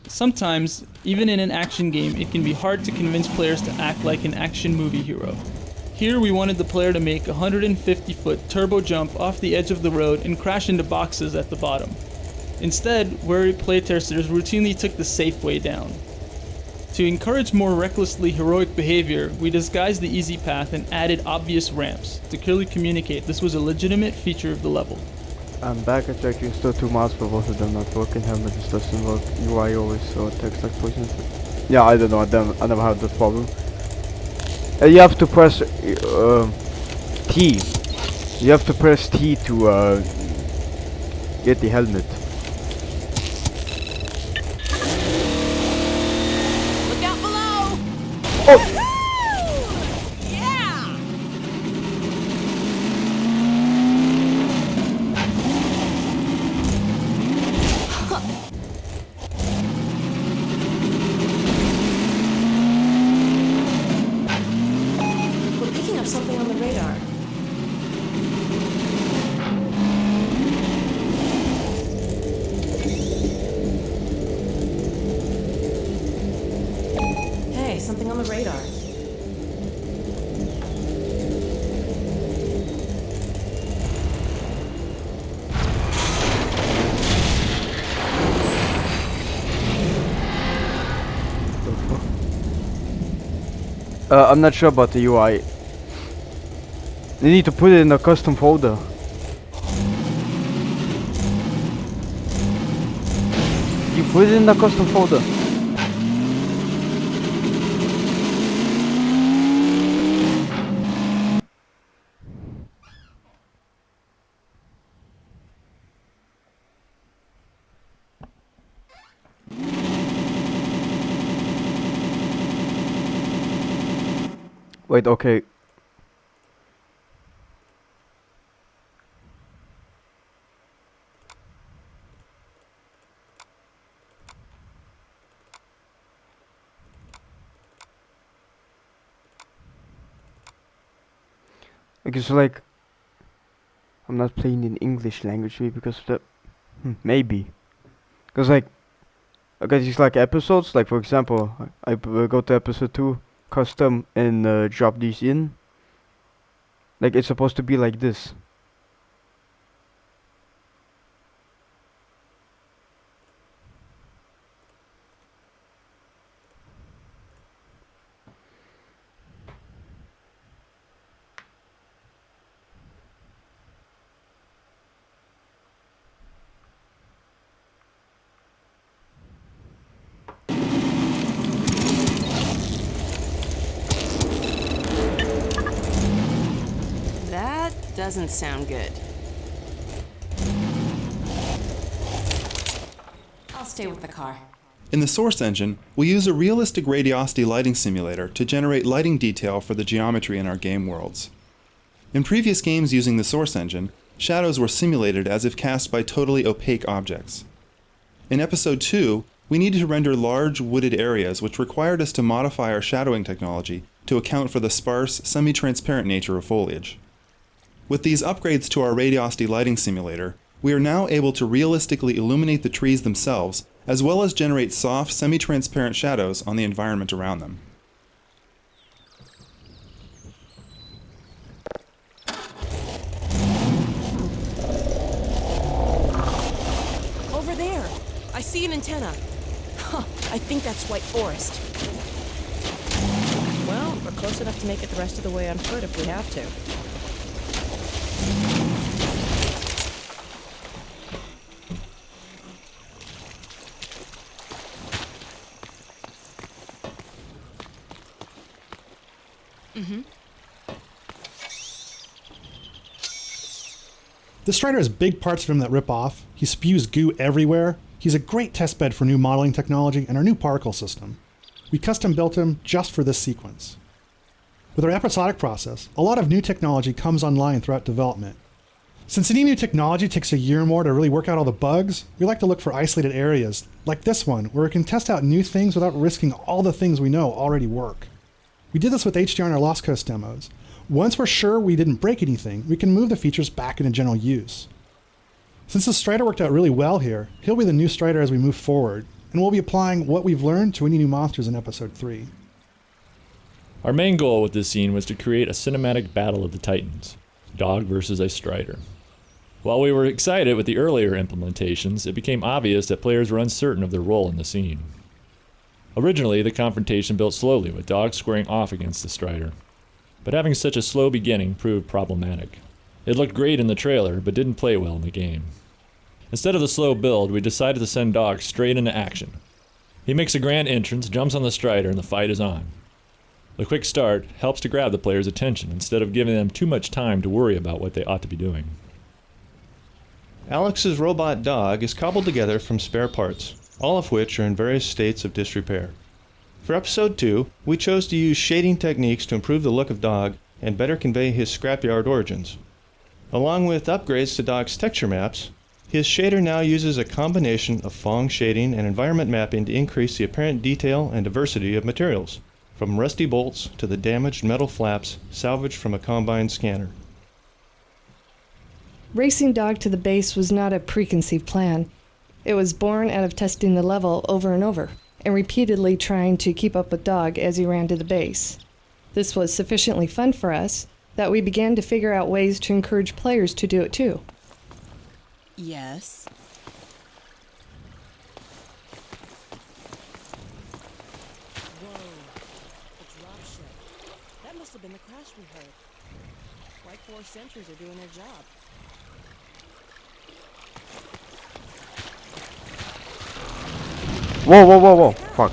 Sometimes, even in an action game, it can be hard to convince players to act like an action movie hero. Here we wanted the player to make a 150-foot turbo jump off the edge of the road and crash into boxes at the bottom. Instead, wary playtesters routinely took the safe way down. To encourage more recklessly heroic behavior, we disguised the easy path and added obvious ramps to clearly communicate this was a legitimate feature of the level. I'm back and checking, still 2 miles for both of them not working. Helmet just doesn't work. UI always text like poisonous. Yeah, I don't know, I never had that problem. You have to press T. You have to press T to get the helmet. Look out below! Oh! Something on the radar. Hey, something on the radar. I'm not sure about the UI. You need to put it in a custom folder. You put it in the custom folder. Wait, okay. Because like, I'm not playing in English language maybe because of the, maybe. Because like, okay, these like episodes, like for example, I go to episode 2, custom, and drop these in. Like it's supposed to be like this. That doesn't sound good. I'll stay with the car. In the Source engine, we use a realistic radiosity lighting simulator to generate lighting detail for the geometry in our game worlds. In previous games using the Source engine, shadows were simulated as if cast by totally opaque objects. In Episode 2, we needed to render large wooded areas, which required us to modify our shadowing technology to account for the sparse, semi-transparent nature of foliage. With these upgrades to our radiosity lighting simulator, we are now able to realistically illuminate the trees themselves, as well as generate soft, semi-transparent shadows on the environment around them. Over there! I see an antenna. Huh, I think that's White Forest. Well, we're close enough to make it the rest of the way on foot if we have to. The Strider has big parts of him that rip off. He spews goo everywhere. He's a great testbed for new modeling technology and our new particle system. We custom built him just for this sequence. With our episodic process, a lot of new technology comes online throughout development. Since any new technology takes a year or more to really work out all the bugs, we like to look for isolated areas, like this one, where we can test out new things without risking all the things we know already work. We did this with HDR in our Lost Coast demos. Once we're sure we didn't break anything, we can move the features back into general use. Since the Strider worked out really well here, he'll be the new Strider as we move forward, and we'll be applying what we've learned to any new monsters in Episode 3. Our main goal with this scene was to create a cinematic battle of the Titans, Dog versus a Strider. While we were excited with the earlier implementations, it became obvious that players were uncertain of their role in the scene. Originally, the confrontation built slowly, with Dog squaring off against the Strider. But having such a slow beginning proved problematic. It looked great in the trailer, but didn't play well in the game. Instead of the slow build, we decided to send Dog straight into action. He makes a grand entrance, jumps on the Strider, and the fight is on. The quick start helps to grab the player's attention instead of giving them too much time to worry about what they ought to be doing. Alex's robot Dog is cobbled together from spare parts, all of which are in various states of disrepair. For Episode 2, we chose to use shading techniques to improve the look of Dog and better convey his scrapyard origins. Along with upgrades to Dog's texture maps, his shader now uses a combination of Phong shading and environment mapping to increase the apparent detail and diversity of materials, from rusty bolts to the damaged metal flaps salvaged from a Combine scanner. Racing Dog to the base was not a preconceived plan. It was born out of testing the level over and over, and repeatedly trying to keep up with Dog as he ran to the base. This was sufficiently fun for us that we began to figure out ways to encourage players to do it too. Yes. Whoa, a dropship. That must have been the crash we heard. White Forest sentries are doing their job. Whoa, whoa, whoa, whoa. Fuck.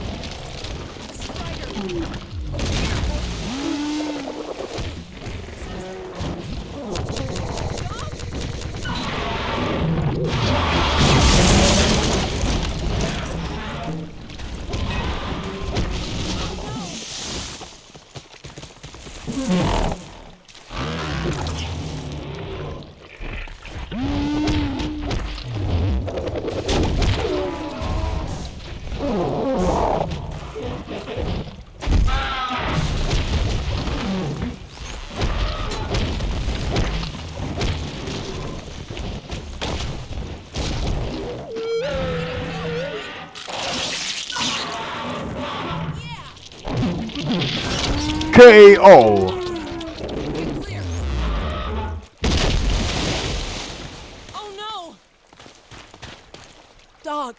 KO! Oh no! Dog!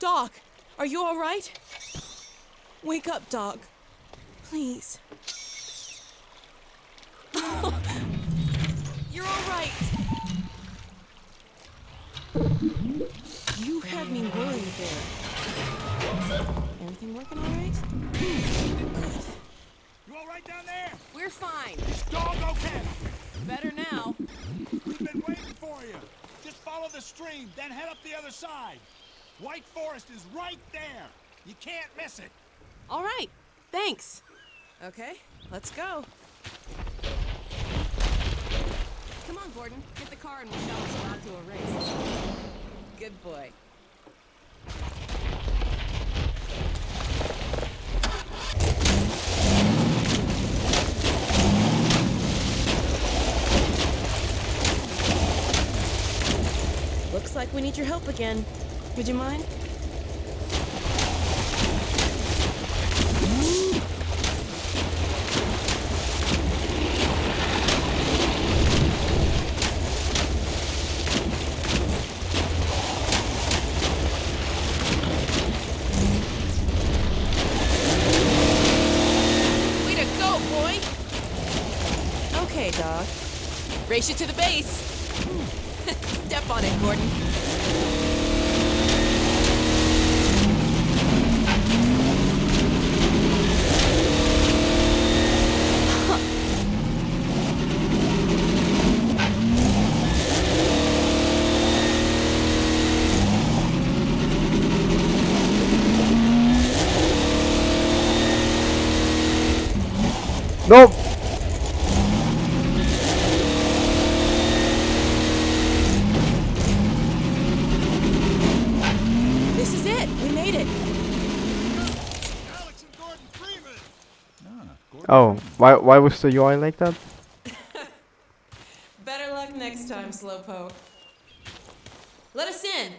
Dog! Are you alright? Wake up, dog. Please. You're alright! You had me worried there. Everything working alright? Good. You all right down there? We're fine. Is dog okay? Better now. We've been waiting for you. Just follow the stream, then head up the other side. White Forest is right there. You can't miss it. All right. Thanks. Okay, let's go. Come on, Gordon. Get the car and we'll shall us out to a race. Good boy. Looks like we need your help again. Would you mind? Way to go, boy! Okay, dog. Race you to the base. Step on it, Gordon. Nope. This is it. We made it. Alex and Gordon Freeman. Oh, why was the UI like that? Better luck next time, Slowpoke. Let us in.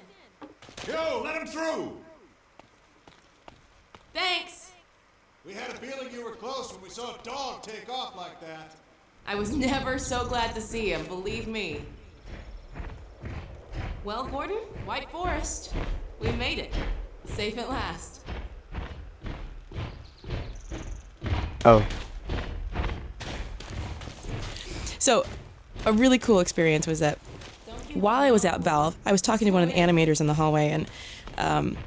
Yo, let him through. Thanks. We had a feeling you were close when we saw a dog take off like that. I was never so glad to see him, believe me. Well, Gordon, White Forest. We made it. Safe at last. Oh. So, a really cool experience was that while I was at Valve, I was talking to one of the animators in the hallway, and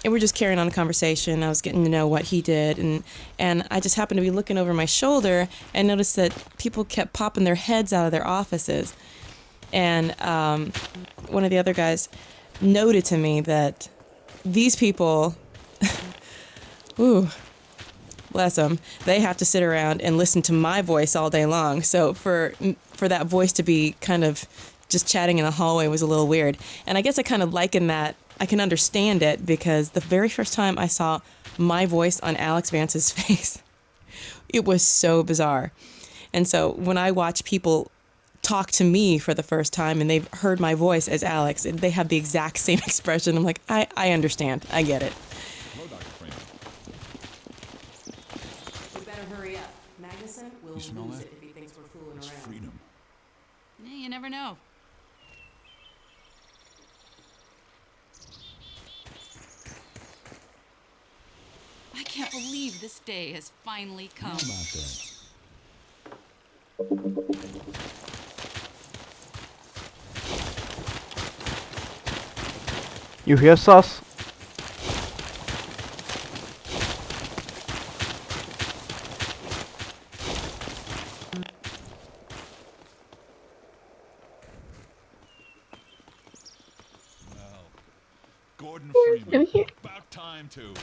we're just carrying on a conversation. I was getting to know what he did, and I just happened to be looking over my shoulder and noticed that people kept popping their heads out of their offices. And one of the other guys noted to me that these people, ooh, bless them, they have to sit around and listen to my voice all day long. So for that voice to be kind of just chatting in the hallway was a little weird. And I guess I kind of liken that. I can understand it because the very first time I saw my voice on Alex Vance's face, it was so bizarre. And so when I watch people talk to me for the first time and they've heard my voice as Alex, and they have the exact same expression, I'm like, I understand. I get it. We better hurry up. Magnuson will lose it if he thinks we're fooling around. Freedom. Yeah, you never know. I can't believe this day has finally come. How about that? You hear sus? Gordon Freeman. About time to.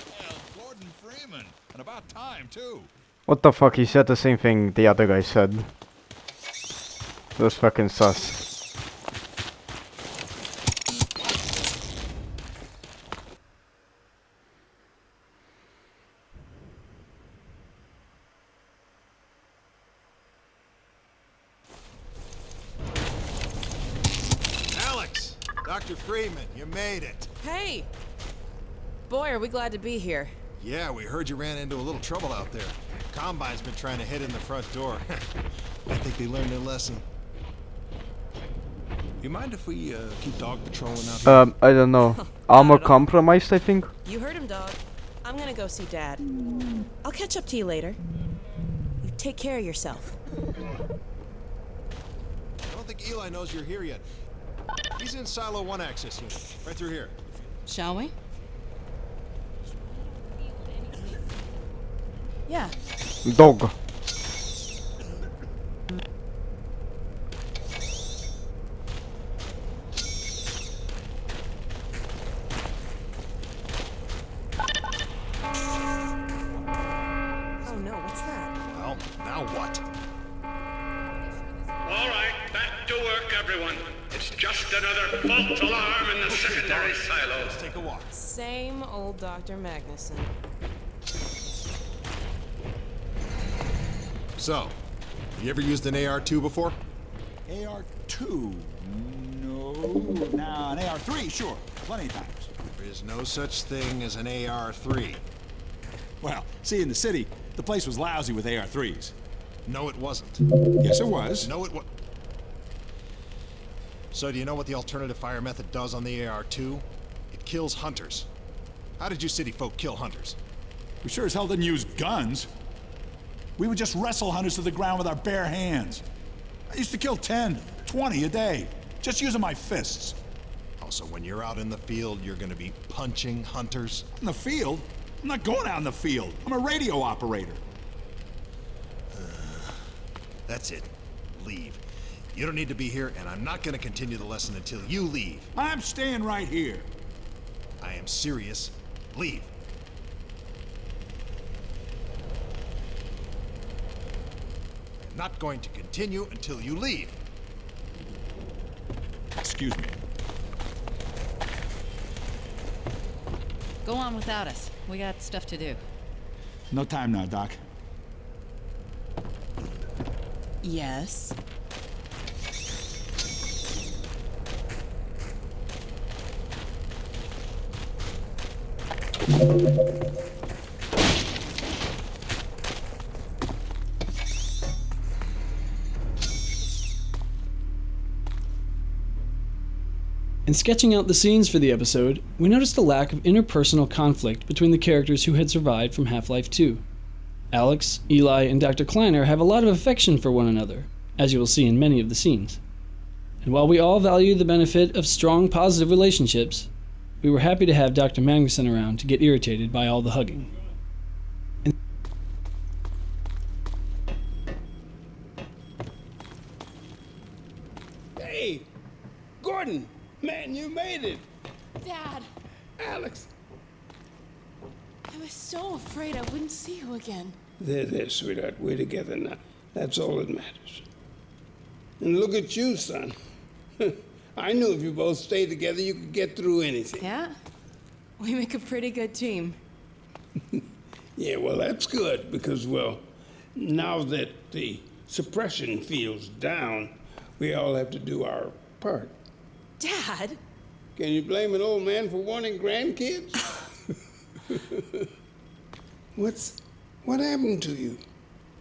Well, Gordon Freeman. And about time too. What the fuck? He said the same thing the other guy said. It was fucking sus. Dr. Freeman, you made it. Hey! Boy, are we glad to be here. Yeah, we heard you ran into a little trouble out there. Combine's been trying to head in the front door. I think they learned their lesson. You mind if we keep dog patrolling out here? I don't know. Armor compromised, I think. You heard him, dog. I'm gonna go see Dad. I'll catch up to you later. You take care of yourself. I don't think Eli knows you're here yet. He's in Silo 1 access unit, right through here. Shall we? Yeah. Dog. Oh no, what's that? Well, now what? All right, back to work, everyone. It's just another false alarm in the secondary silo. Let's take a walk. Same old Dr. Magnuson. So, you ever used an AR-2 before? AR-2? No. Now, an AR-3, sure. Plenty of times. There is no such thing as an AR-3. Well, see, in the city, the place was lousy with AR-3s. No, it wasn't. Yes, it was. No, it was. So, do you know what the alternative fire method does on the AR-2? It kills hunters. How did you city folk kill hunters? We sure as hell didn't use guns. We would just wrestle hunters to the ground with our bare hands. I used to kill 10, 20 a day, just using my fists. Also, when you're out in the field, you're gonna be punching hunters? In the field? I'm not going out in the field. I'm a radio operator. That's it. Leave. You don't need to be here, and I'm not gonna continue the lesson until you leave. I'm staying right here. I am serious. Leave. I'm not going to continue until you leave. Excuse me. Go on without us. We got stuff to do. No time now, Doc. Yes. In sketching out the scenes for the episode, we noticed a lack of interpersonal conflict between the characters who had survived from Half-Life 2. Alex, Eli, and Dr. Kleiner have a lot of affection for one another, as you will see in many of the scenes. And while we all value the benefit of strong, positive relationships, we were happy to have Dr. Magnuson around to get irritated by all the hugging. Hey, Gordon! Man, you made it! Dad! Alex! I was so afraid I wouldn't see you again. There, sweetheart. We're together now. That's all that matters. And look at you, son. I knew if you both stayed together, you could get through anything. Yeah? We make a pretty good team. Yeah, well, that's good, because, well, now that the suppression field's down, we all have to do our part. Dad? Can you blame an old man for wanting grandkids? What happened to you?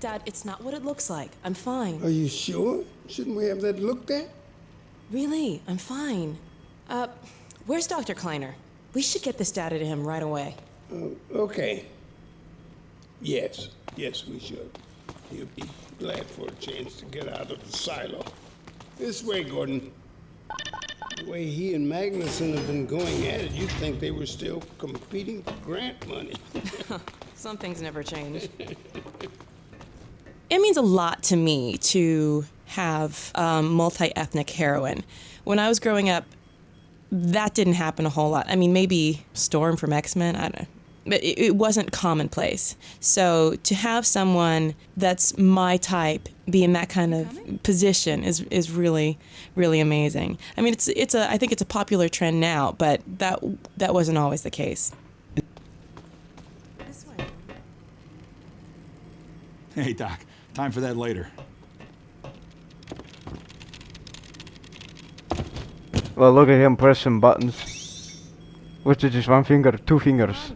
Dad, it's not what it looks like. I'm fine. Are you sure? Shouldn't we have that looked at? Really, I'm fine. Where's Dr. Kleiner? We should get this data to him right away. Okay. Yes, we should. He'll be glad for a chance to get out of the silo. This way, Gordon. The way he and Magnuson have been going at it, you'd think they were still competing for grant money. Some things never change. It means a lot to me to have multi-ethnic heroine. When I was growing up, that didn't happen a whole lot. I mean, maybe Storm from X-Men, I don't know. But it wasn't commonplace. So to have someone that's my type be in that kind of position is really, really amazing. I mean, I think it's a popular trend now, but that wasn't always the case. Hey, Doc. Time for that later. Well, look at him pressing buttons. Which is just one finger, two fingers.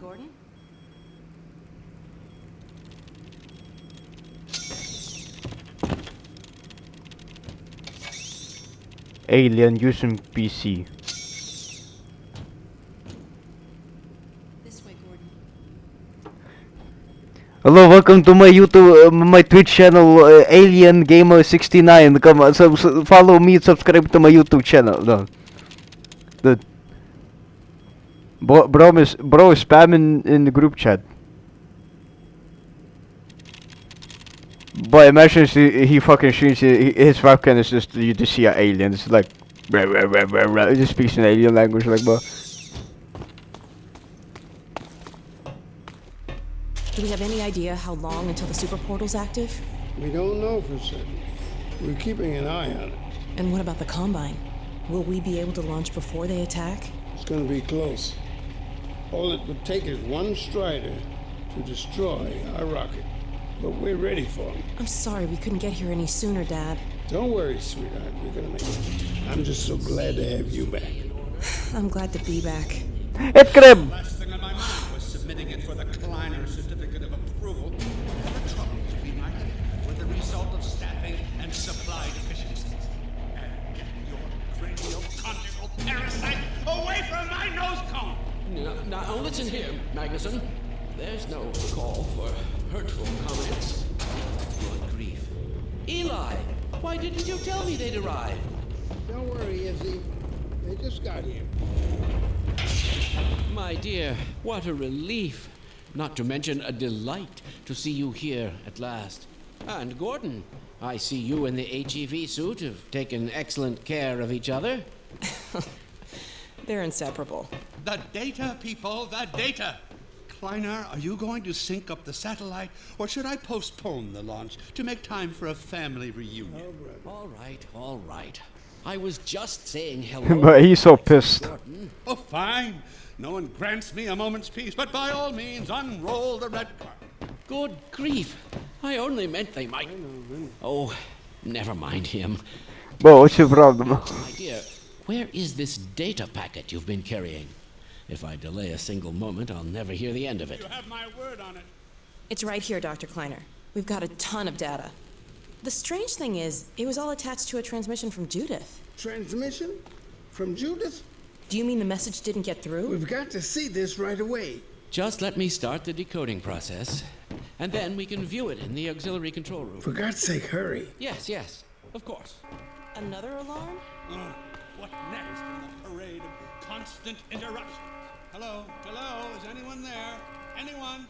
alien using PC. Hello, welcome to my YouTube, my Twitch channel, Alien Gamer 69. Come on, follow me, subscribe to my YouTube channel. No. The bro is spamming in the group chat. But imagine he fucking shoots his webcam is just you just see an alien. It's like it just speaks in alien language, like bro. Do we have any idea how long until the super portal's active? We don't know for certain. We're keeping an eye on it. And what about the Combine? Will we be able to launch before they attack? It's gonna be close. All it would take is one Strider to destroy our rocket. But we're ready for him. I'm sorry we couldn't get here any sooner, Dad. Don't worry, sweetheart. We're gonna make it. I'm just so glad to have you back. I'm glad to be back. It's Grim! Last thing on my mind was submitting it for the Kleiner certificate of approval. The troubles we might have were the result of staffing and supply deficiencies. And get your craniocondylar parasite away from my nose cone! Now listen here, Magnuson. There's no call for hurtful comments. Good grief. Eli, why didn't you tell me they'd arrived? Don't worry, Izzy. They just got here. My dear, what a relief. Not to mention a delight to see you here at last. And Gordon, I see you in the HEV suit have taken excellent care of each other. They're inseparable. The data, people, the data! Kleiner, are you going to sync up the satellite, or should I postpone the launch to make time for a family reunion? All right. I was just saying hello. But he's so pissed. Oh, fine. No one grants me a moment's peace, but by all means, unroll the red carpet. Good grief. I only meant they might. Oh, never mind him. Bro, what's your problem? My dear, where is this data packet you've been carrying? If I delay a single moment, I'll never hear the end of it. You have my word on it. It's right here, Dr. Kleiner. We've got a ton of data. The strange thing is, it was all attached to a transmission from Judith. Transmission? From Judith? Do you mean the message didn't get through? We've got to see this right away. Just let me start the decoding process, and then we can view it in the auxiliary control room. For God's sake, hurry. Yes, of course. Another alarm? Oh, what next in the parade of constant interruptions? Hello? Is anyone there? Anyone?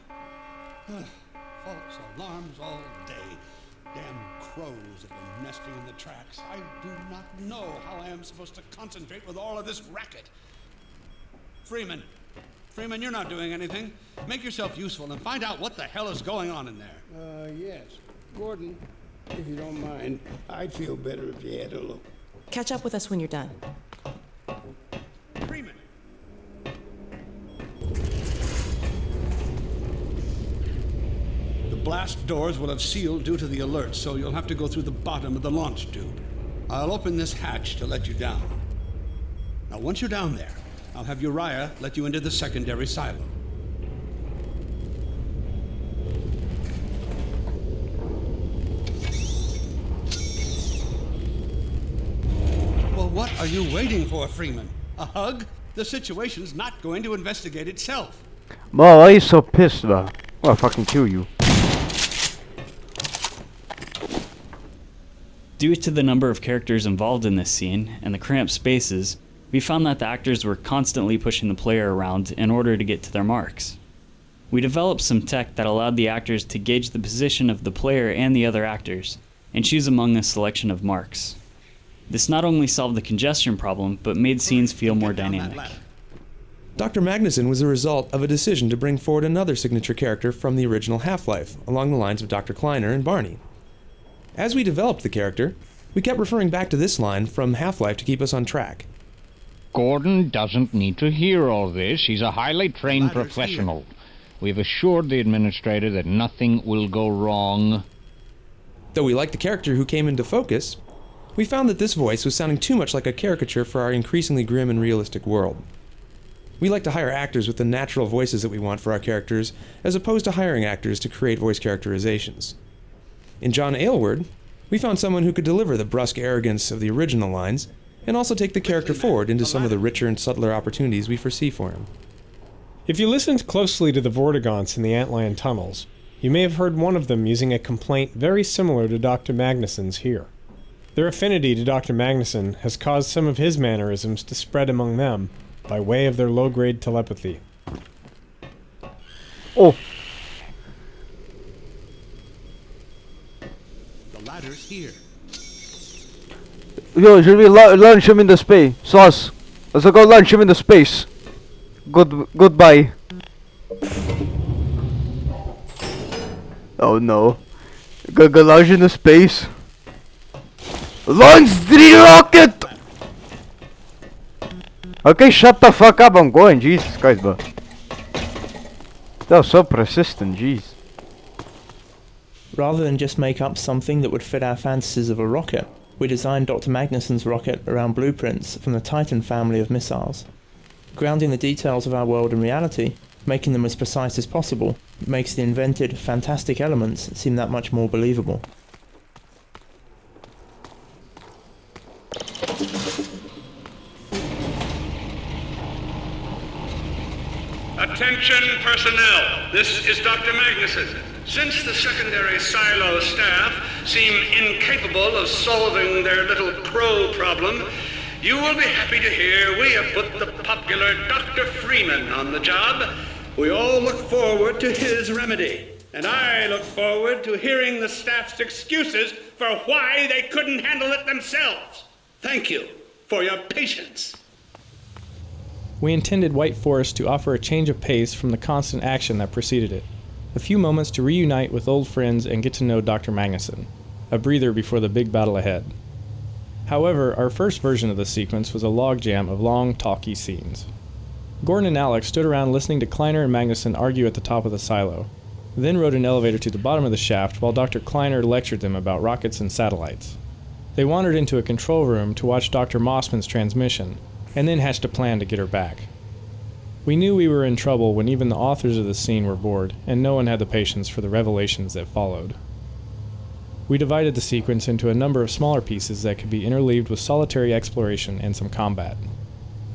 False alarms all day. Damn crows have been nesting in the tracks. I do not know how I am supposed to concentrate with all of this racket. Freeman, you're not doing anything. Make yourself useful and find out what the hell is going on in there. Yes. Gordon, if you don't mind, I'd feel better if you had a look. Catch up with us when you're done. Freeman! The blast doors will have sealed due to the alert, so you'll have to go through the bottom of the launch tube. I'll open this hatch to let you down. Now, once you're down there, I'll have Uriah let you into the secondary silo. Well, what are you waiting for, Freeman? A hug? The situation's not going to investigate itself. Bro, why are you so pissed, bro? I'll fucking kill you. Due to the number of characters involved in this scene and the cramped spaces, we found that the actors were constantly pushing the player around in order to get to their marks. We developed some tech that allowed the actors to gauge the position of the player and the other actors, and choose among a selection of marks. This not only solved the congestion problem, but made scenes feel more dynamic. Dr. Magnuson was the result of a decision to bring forward another signature character from the original Half-Life, along the lines of Dr. Kleiner and Barney. As we developed the character, we kept referring back to this line from Half-Life to keep us on track. Gordon doesn't need to hear all this. He's a highly trained professional. We've assured the administrator that nothing will go wrong. Though we liked the character who came into focus, we found that this voice was sounding too much like a caricature for our increasingly grim and realistic world. We like to hire actors with the natural voices that we want for our characters, as opposed to hiring actors to create voice characterizations. In John Aylward, we found someone who could deliver the brusque arrogance of the original lines, and also take the character forward into some of the richer and subtler opportunities we foresee for him. If you listened closely to the Vortigaunts in the Antlion tunnels, you may have heard one of them using a complaint very similar to Dr. Magnuson's here. Their affinity to Dr. Magnuson has caused some of his mannerisms to spread among them by way of their low-grade telepathy. Oh. The ladder's here. Yo, should we launch him into space? Sauce. Let's go launch him into space. Goodbye. Oh no. Go launch into space. Launch the rocket! Okay, shut the fuck up, I'm going. Jesus Christ, bro. That was so persistent, jeez. Rather than just make up something that would fit our fantasies of a rocket, we designed Dr. Magnuson's rocket around blueprints from the Titan family of missiles. Grounding the details of our world in reality, making them as precise as possible, makes the invented, fantastic elements seem that much more believable. Attention personnel, this is Dr. Magnuson. Since the secondary silo staff seem incapable of solving their little crow problem, you will be happy to hear we have put the popular Dr. Freeman on the job. We all look forward to his remedy, and I look forward to hearing the staff's excuses for why they couldn't handle it themselves. Thank you for your patience. We intended White Forest to offer a change of pace from the constant action that preceded it. A few moments to reunite with old friends and get to know Dr. Magnuson, a breather before the big battle ahead. However, our first version of the sequence was a logjam of long, talky scenes. Gordon and Alex stood around listening to Kleiner and Magnuson argue at the top of the silo, then rode an elevator to the bottom of the shaft while Dr. Kleiner lectured them about rockets and satellites. They wandered into a control room to watch Dr. Mossman's transmission, and then hatched a plan to get her back. We knew we were in trouble when even the authors of the scene were bored, and no one had the patience for the revelations that followed. We divided the sequence into a number of smaller pieces that could be interleaved with solitary exploration and some combat.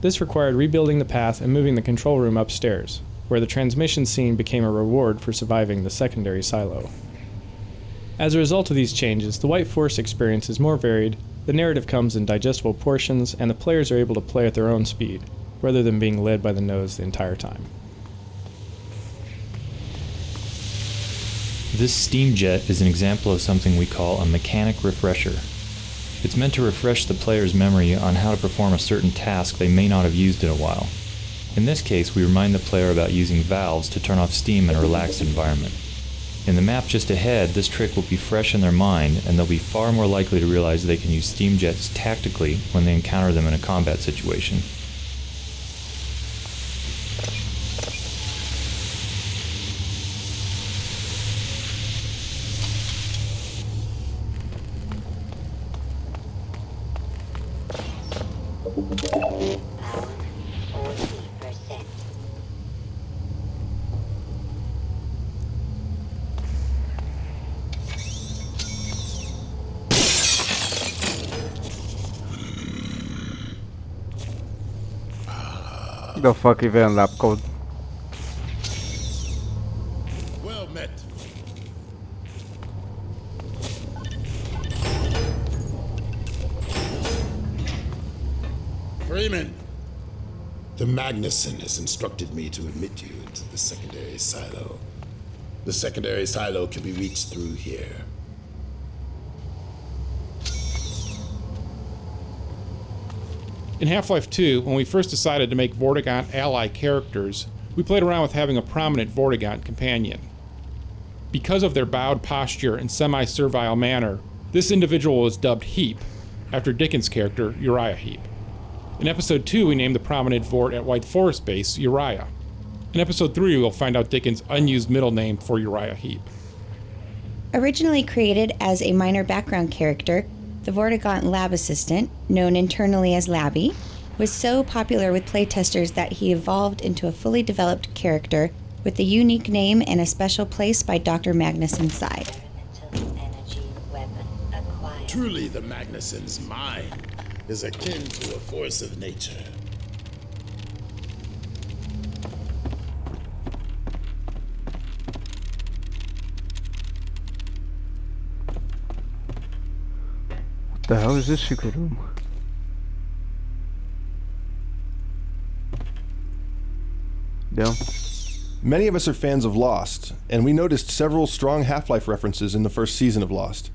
This required rebuilding the path and moving the control room upstairs, where the transmission scene became a reward for surviving the secondary silo. As a result of these changes, the White Forest experience is more varied, the narrative comes in digestible portions, and the players are able to play at their own speed, rather than being led by the nose the entire time. This steam jet is an example of something we call a mechanic refresher. It's meant to refresh the player's memory on how to perform a certain task they may not have used in a while. In this case, we remind the player about using valves to turn off steam in a relaxed environment. In the map just ahead, this trick will be fresh in their mind, and they'll be far more likely to realize they can use steam jets tactically when they encounter them in a combat situation. The fuck even lab code. Well met. Freeman. The Magnuson has instructed me to admit you into the secondary silo. The secondary silo can be reached through here. In Half-Life 2, when we first decided to make Vortigaunt ally characters, we played around with having a prominent Vortigaunt companion. Because of their bowed posture and semi-servile manner, this individual was dubbed Heap, after Dickens' character Uriah Heep. In Episode 2, we named the prominent Vort at White Forest Base Uriah. In Episode 3, we'll find out Dickens' unused middle name for Uriah Heep. Originally created as a minor background character, the Vortigaunt lab assistant, known internally as Labby, was so popular with playtesters that he evolved into a fully developed character with a unique name and a special place by Dr. Magnuson's side. Truly, the Magnussen's mind is akin to a force of nature. What the hell is this secret room? Yeah. Many of us are fans of Lost, and we noticed several strong Half-Life references in the first season of Lost.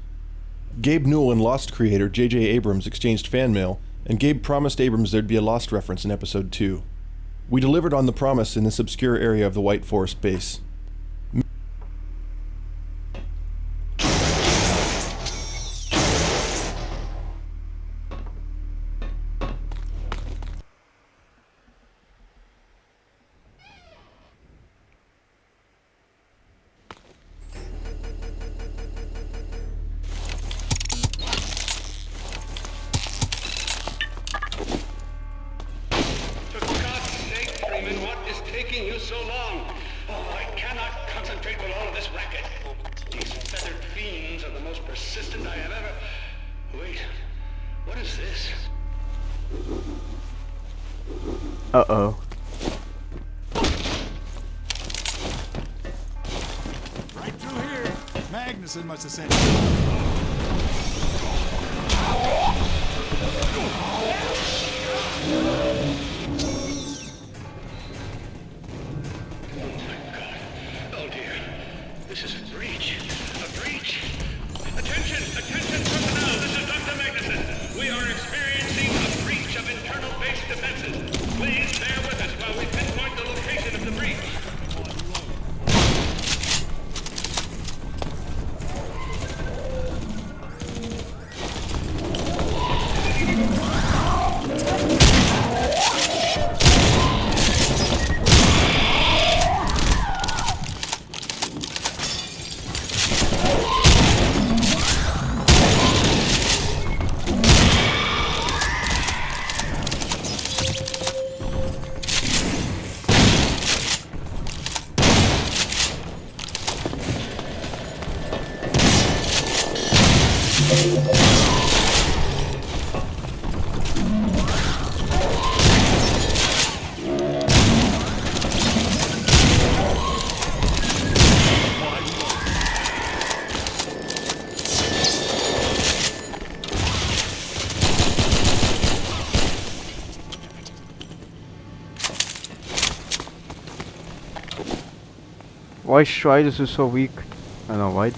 Gabe Newell and Lost creator J.J. Abrams exchanged fan mail, and Gabe promised Abrams there'd be a Lost reference in episode 2. We delivered on the promise in this obscure area of the White Forest base. Uh-oh. Right through here. Magnuson must have sent Oh dear. This is a breach. A breach. Attention! Attention personnel! This is Dr. Magnuson. We are experiencing a breach of internal base defenses. Please bear with us while we pinpoint the location of the breach. Why Striders is so weak? I don't know why.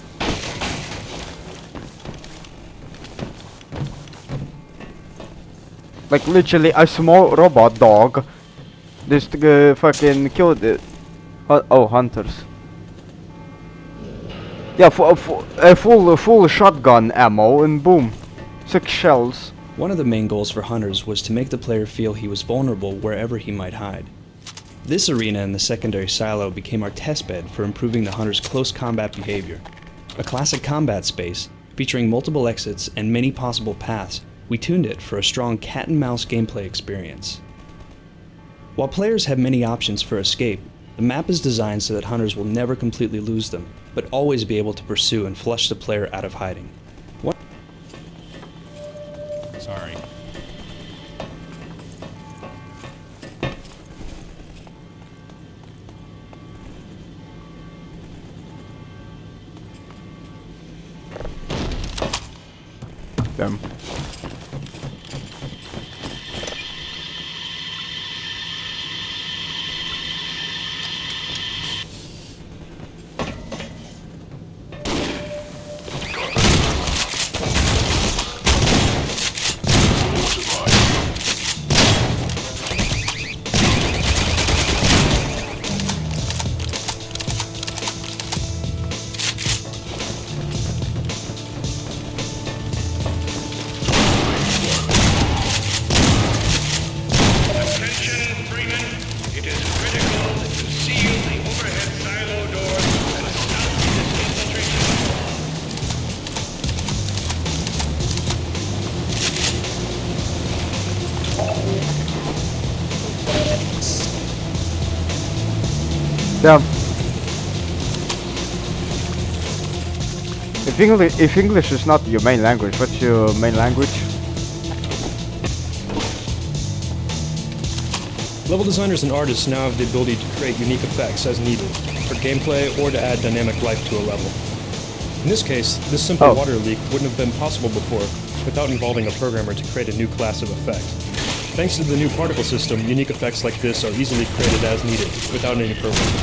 Like literally a small robot dog just fucking killed it. Oh, hunters. Yeah, full shotgun ammo and boom, 6 shells. One of the main goals for hunters was to make the player feel he was vulnerable wherever he might hide. This arena in the secondary silo became our testbed for improving the hunter's close combat behavior. A classic combat space, featuring multiple exits and many possible paths, we tuned it for a strong cat-and-mouse gameplay experience. While players have many options for escape, the map is designed so that hunters will never completely lose them, but always be able to pursue and flush the player out of hiding. Sorry. Them. if English is not your main language, what's your main language? Level designers and artists now have the ability to create unique effects as needed, for gameplay or to add dynamic life to a level. In this case, this simple water leak wouldn't have been possible before without involving a programmer to create a new class of effect. Thanks to the new particle system, unique effects like this are easily created as needed, without any programming.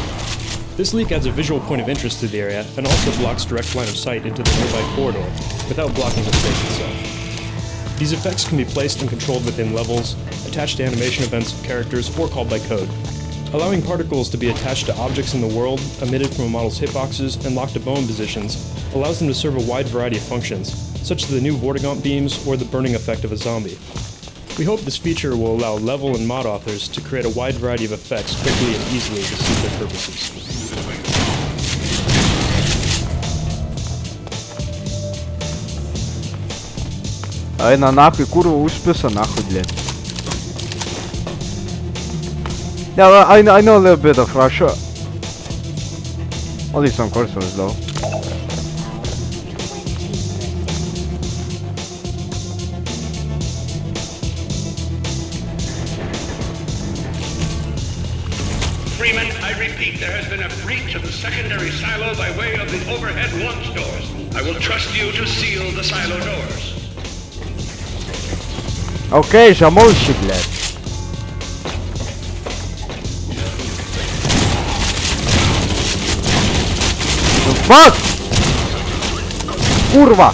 This leak adds a visual point of interest to the area and also blocks direct line of sight into the nearby corridor, without blocking the space itself. These effects can be placed and controlled within levels, attached to animation events of characters, or called by code. Allowing particles to be attached to objects in the world, emitted from a model's hitboxes, and locked to bone positions allows them to serve a wide variety of functions, such as the new Vortigaunt beams or the burning effect of a zombie. We hope this feature will allow level and mod authors to create a wide variety of effects quickly and easily to suit their purposes. Ай, на нахуй, курва, успел се нахуй, блядь. Yeah, well, I know a little bit of Russia. Only some courses though. Freeman, I repeat, there has been a breach of the secondary silo by way of the overhead launch doors. I will trust you to seal the silo doors. Окей, замолчи, блядь. Fuck! Kurwa!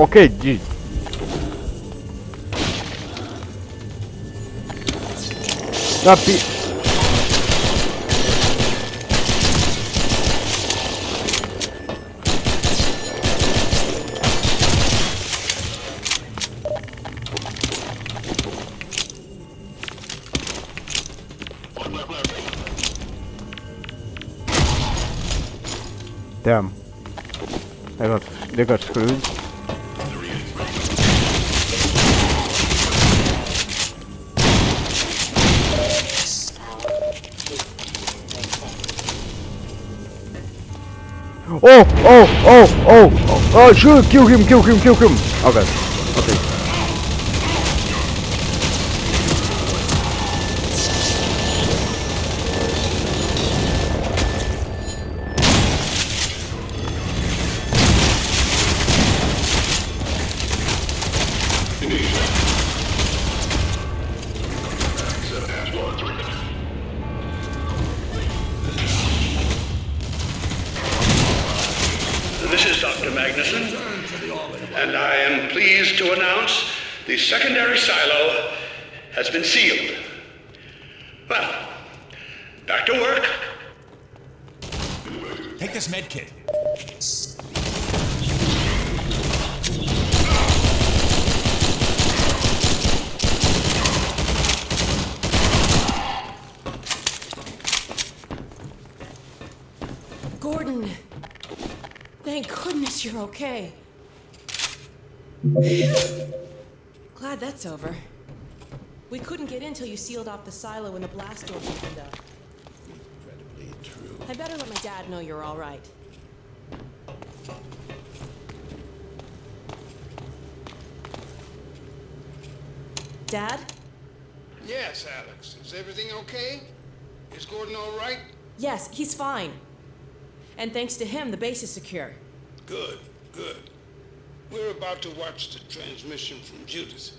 Okay, G. Napi. Damn. They got screwed. Oh, shoot, kill him. Okay. This is Dr. Magnuson, and I am pleased to announce the secondary silo has been sealed. Well, back to work. Take this med kit. Gordon, thank goodness you're okay. Glad that's over. We couldn't get in till you sealed off the silo when the blast doors opened up. Incredibly true. I better let my dad know you're all right. Dad? Yes, Alex. Is everything okay? Is Gordon all right? Yes, he's fine. And thanks to him, the base is secure. Good. We're about to watch the transmission from Judas.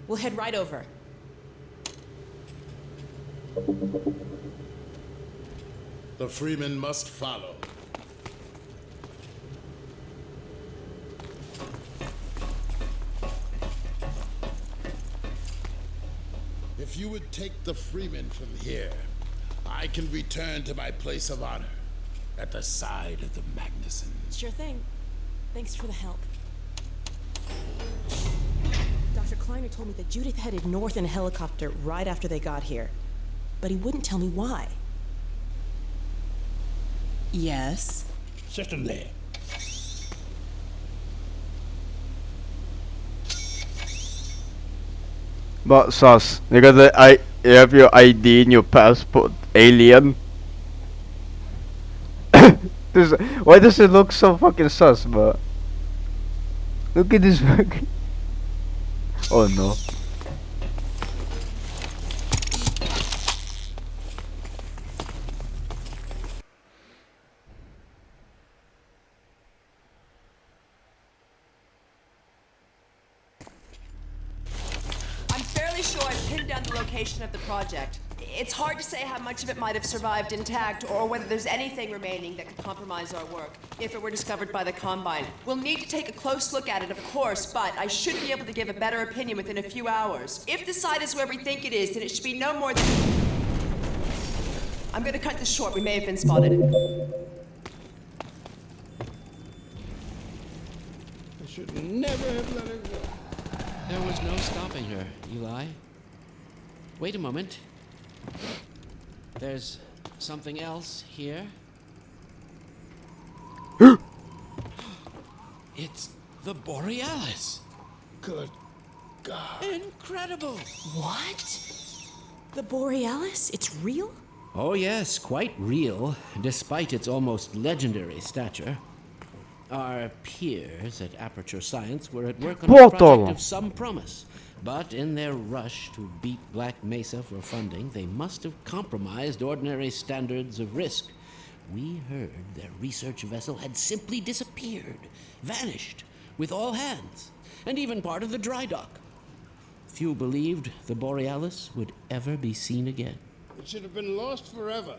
We'll head right over. The Freeman must follow. If you would take the Freeman from here, I can return to my place of honor at the side of the Magnuson. Sure thing. Thanks for the help. Dr. Kleiner told me that Judith headed north in a helicopter right after they got here. But he wouldn't tell me why. Yes? Certainly. But sus, you got you have your ID and your passport, alien. Why does it look so fucking sus, but look at this fucking. Oh no. I'm fairly sure I've pinned down the location of the project. It's hard to say how much of it might have survived intact or whether there's anything remaining that could compromise our work if it were discovered by the Combine. We'll need to take a close look at it, of course, but I should be able to give a better opinion within a few hours. If the site is where we think it is, then it should be no more than... I'm gonna cut this short. We may have been spotted. I should never have let her go. There was no stopping her, Eli. Wait a moment. There's something else here. It's the Borealis. Good God. Incredible. What? The Borealis? It's real? Oh yes, quite real, despite its almost legendary stature. Our peers at Aperture Science were at work on a project of some promise, but in their rush to beat Black Mesa for funding, they must have compromised ordinary standards of risk. We heard their research vessel had simply disappeared, vanished, with all hands, and even part of the dry dock. Few believed the Borealis would ever be seen again. It should have been lost forever.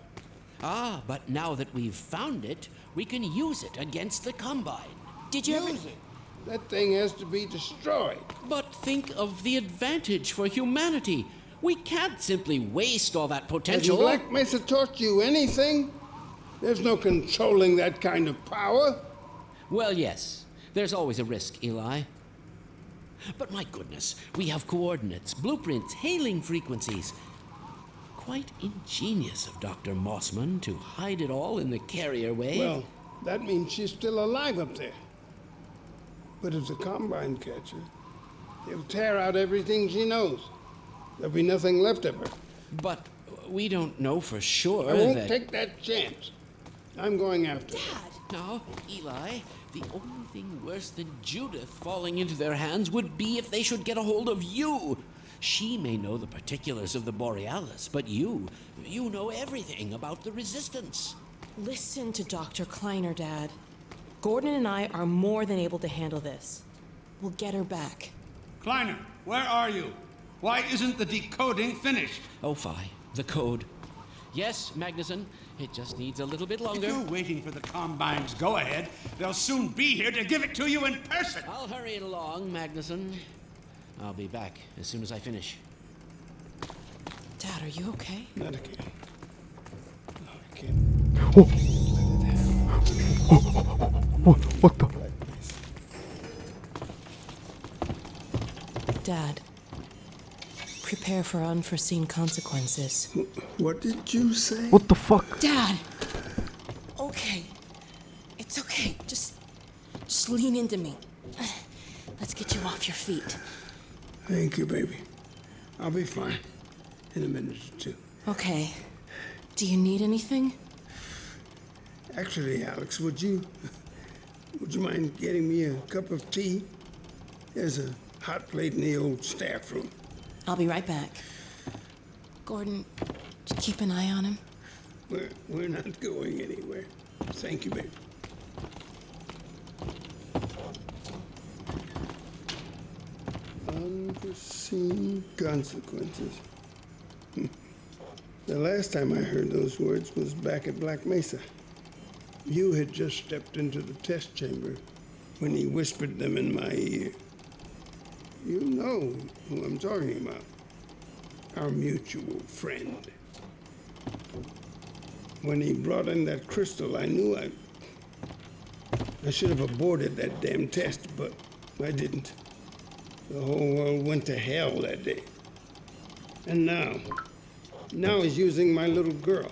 Ah, but now that we've found it, we can use it against the Combine. Did you Use it? That thing has to be destroyed. But think of the advantage for humanity. We can't simply waste all that potential. Has Black Mesa taught you anything? There's no controlling that kind of power. Well, yes. There's always a risk, Eli. But my goodness, we have coordinates, blueprints, hailing frequencies. Quite ingenious of Dr. Mossman to hide it all in the carrier wave. Well, that means she's still alive up there. But if the Combine catch her, they'll tear out everything she knows. There'll be nothing left of her. But we don't know for sure I won't that... take that chance. I'm going after her. No, Eli, the only thing worse than Judith falling into their hands would be if they should get a hold of you. She may know the particulars of the Borealis, but you know everything about the Resistance. Listen to Dr. Kleiner, Dad. Gordon and I are more than able to handle this. We'll get her back. Kleiner, where are you? Why isn't the decoding finished? Oh, fine. The code. Yes, Magnuson. It just needs a little bit longer. If you're waiting for the Combine's go-ahead, they'll soon be here to give it to you in person. I'll hurry it along, Magnuson. I'll be back as soon as I finish. Dad, are you okay? Not again. No, I can't. What the? Dad, prepare for unforeseen consequences. What did you say? What the fuck? Dad! Okay. It's okay. Just lean into me. Let's get you off your feet. Thank you, baby. I'll be fine in a minute or two. Okay. Do you need anything? Actually, Alex, would you mind getting me a cup of tea? There's a hot plate in the old staff room. I'll be right back. Gordon, just keep an eye on him. We're not going anywhere. Thank you, baby. Unforeseen consequences. The last time I heard those words was back at Black Mesa. You had just stepped into the test chamber when he whispered them in my ear. You know who I'm talking about. Our mutual friend. When he brought in that crystal, I knew I should have aborted that damn test, but I didn't. The whole world went to hell that day. And now he's using my little girl,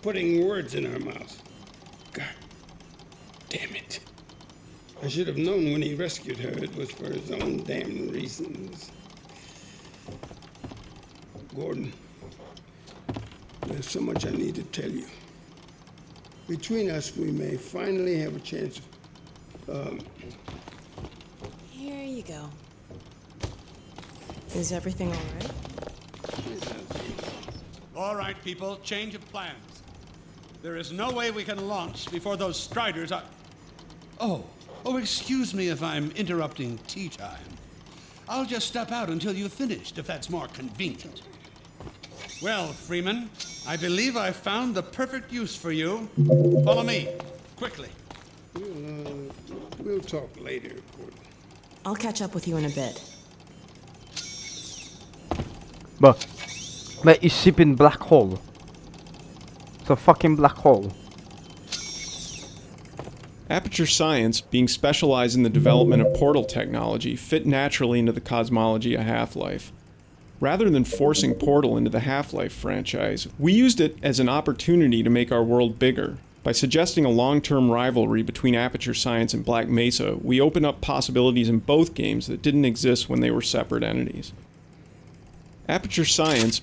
putting words in her mouth. God, Damn it. I should have known when he rescued her it was for his own damn reasons. Gordon, there's so much I need to tell you. Between us, we may finally have a chance of, Here you go. Is everything all right? All right, people, change of plans. There is no way we can launch before those Striders are... Oh, excuse me if I'm interrupting tea time. I'll just step out until you've finished, if that's more convenient. Well, Freeman, I believe I found the perfect use for you. Follow me, quickly. We'll talk later, Gordon. I'll catch up with you in a bit. But you shipping black hole. It's a fucking black hole. Aperture Science, being specialized in the development of portal technology, fit naturally into the cosmology of Half-Life. Rather than forcing Portal into the Half-Life franchise, we used it as an opportunity to make our world bigger. By suggesting a long-term rivalry between Aperture Science and Black Mesa, we open up possibilities in both games that didn't exist when they were separate entities. Aperture Science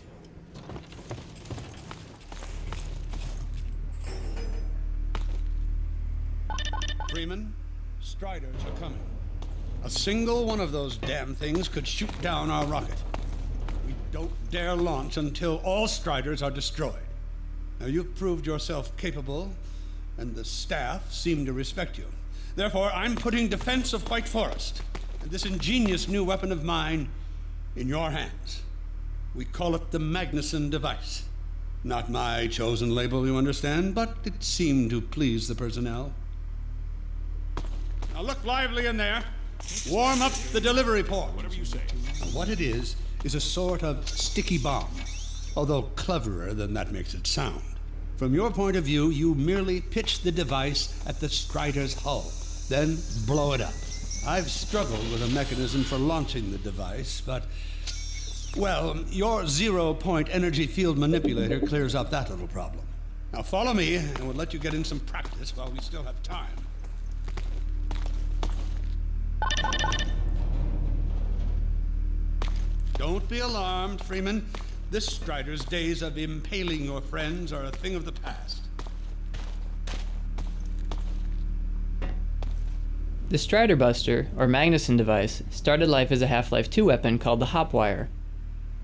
Freeman, Striders are coming. A single one of those damn things could shoot down our rocket. We don't dare launch until all Striders are destroyed. Now, you've proved yourself capable, and the staff seem to respect you. Therefore, I'm putting defense of White Forest and this ingenious new weapon of mine in your hands. We call it the Magnuson device. Not my chosen label, you understand, but it seemed to please the personnel. Now look lively in there. Warm up the delivery port. Whatever you say. Now, what it is a sort of sticky bomb, although cleverer than that makes it sound. From your point of view, you merely pitch the device at the Strider's hull, then blow it up. I've struggled with a mechanism for launching the device, but, well, your zero-point energy field manipulator clears up that little problem. Now follow me, and we'll let you get in some practice while we still have time. Don't be alarmed, Freeman. This Strider's days of impaling your friends are a thing of the past. The Strider Buster, or Magnuson device, started life as a Half-Life 2 weapon called the Hopwire.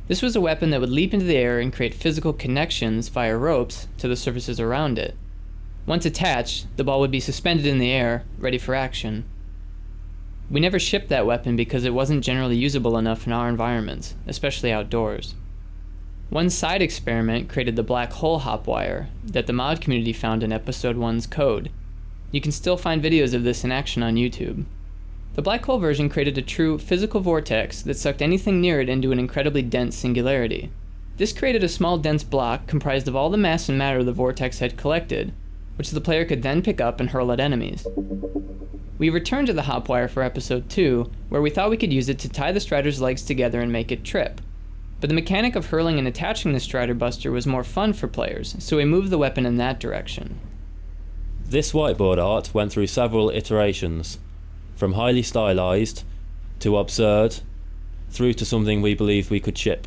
This was a weapon that would leap into the air and create physical connections via ropes to the surfaces around it. Once attached, the ball would be suspended in the air, ready for action. We never shipped that weapon because it wasn't generally usable enough in our environments, especially outdoors. One side experiment created the Black Hole Hopwire that the mod community found in Episode 1's code. You can still find videos of this in action on YouTube. The Black Hole version created a true physical vortex that sucked anything near it into an incredibly dense singularity. This created a small dense block comprised of all the mass and matter the vortex had collected, which the player could then pick up and hurl at enemies. We returned to the Hopwire for Episode 2, where we thought we could use it to tie the Strider's legs together and make it trip. But the mechanic of hurling and attaching the Strider Buster was more fun for players, so we moved the weapon in that direction. This whiteboard art went through several iterations, from highly stylized, to absurd, through to something we believe we could ship.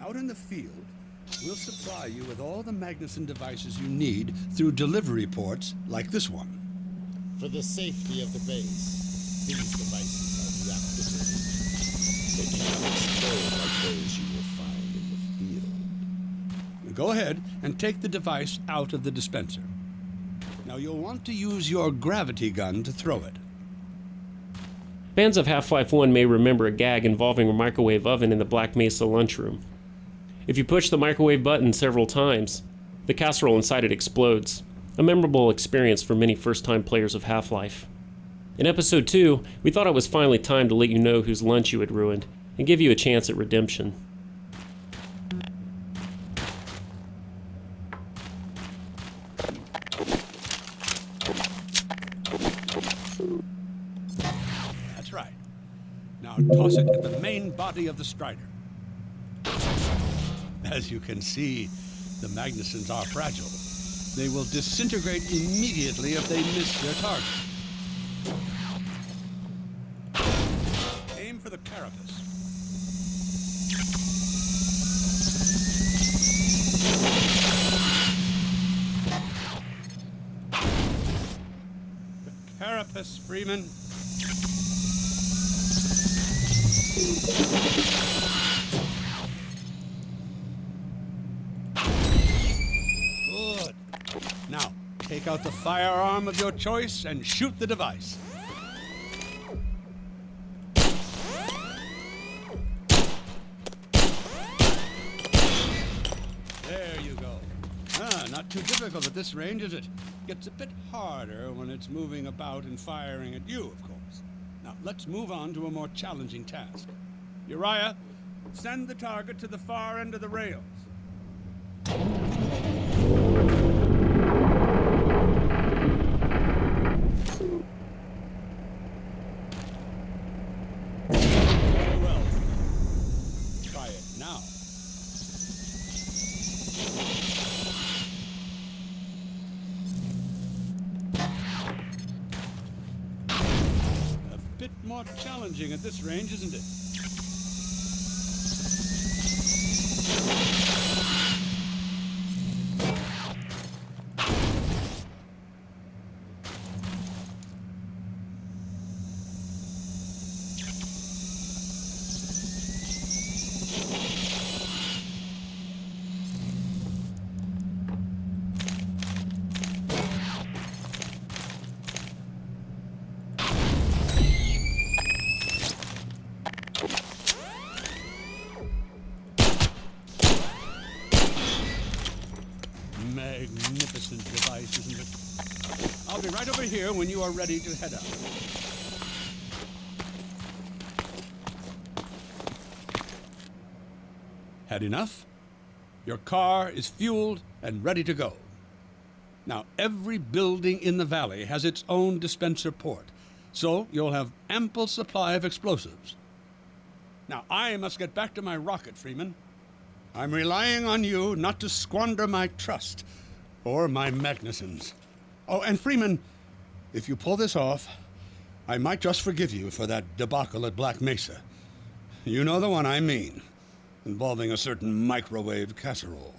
Out in the field, we'll supply you with all the Magnuson devices you need through delivery ports like this one. For the safety of the base, these devices are deactivated. They cannot explode like those you will find in the field. Now go ahead and take the device out of the dispenser. Now you'll want to use your gravity gun to throw it. Fans of Half-Life 1 may remember a gag involving a microwave oven in the Black Mesa lunchroom. If you push the microwave button several times, the casserole inside it explodes, a memorable experience for many first-time players of Half-Life. In Episode 2, we thought it was finally time to let you know whose lunch you had ruined, and give you a chance at redemption. Now toss it at the main body of the Strider. As you can see, the Magnusons are fragile. They will disintegrate immediately if they miss their target. Aim for the carapace. The carapace, Freeman. Good. Now, take out the firearm of your choice and shoot the device. There you go. Not too difficult at this range, is it? Gets a bit harder when it's moving about and firing at you, of course. Now, let's move on to a more challenging task. Uriah, send the target to the far end of the rails. Very well. Try it now. A bit more challenging at this range, isn't it? Magnificent device, isn't it? I'll be right over here when you are ready to head out. Had enough? Your car is fueled and ready to go. Now, every building in the valley has its own dispenser port, so you'll have ample supply of explosives. Now, I must get back to my rocket, Freeman. I'm relying on you not to squander my trust, or my Magnusons. Oh, and Freeman, if you pull this off, I might just forgive you for that debacle at Black Mesa. You know the one I mean, involving a certain microwave casserole.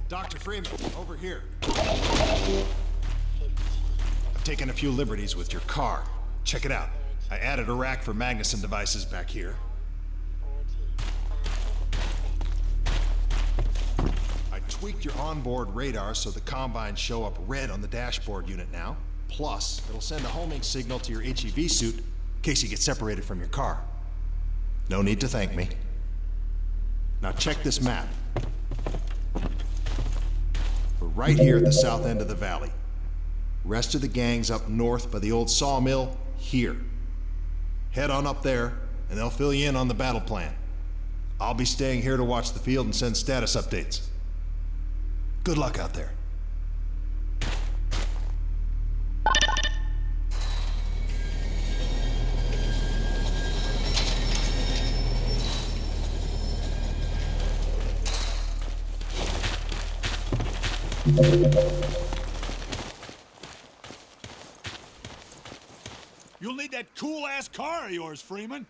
Dr. Freeman, over here. I've taken a few liberties with your car. Check it out. I added a rack for Magnuson devices back here. I tweaked your onboard radar so the combines show up red on the dashboard unit now. Plus, it'll send a homing signal to your HEV suit in case you get separated from your car. No need to thank me. Now check this map. We're right here at the south end of the valley. Rest of the gang's up north by the old sawmill here. Head on up there, and they'll fill you in on the battle plan. I'll be staying here to watch the field and send status updates. Good luck out there. You'll need that cool-ass car of yours, Freeman.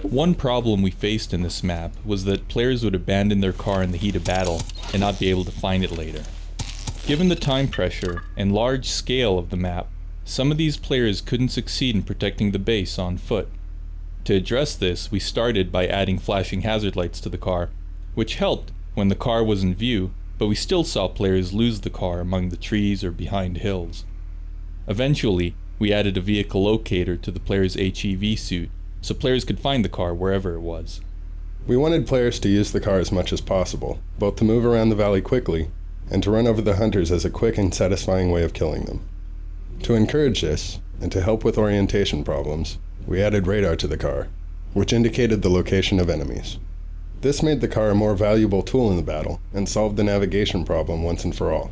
One problem we faced in this map was that players would abandon their car in the heat of battle and not be able to find it later. Given the time pressure and large scale of the map, some of these players couldn't succeed in protecting the base on foot. To address this, we started by adding flashing hazard lights to the car, which helped when the car was in view, but we still saw players lose the car among the trees or behind hills. Eventually, we added a vehicle locator to the player's HEV suit, so players could find the car wherever it was. We wanted players to use the car as much as possible, both to move around the valley quickly, and to run over the hunters as a quick and satisfying way of killing them. To encourage this, and to help with orientation problems, we added radar to the car, which indicated the location of enemies. This made the car a more valuable tool in the battle, and solved the navigation problem once and for all.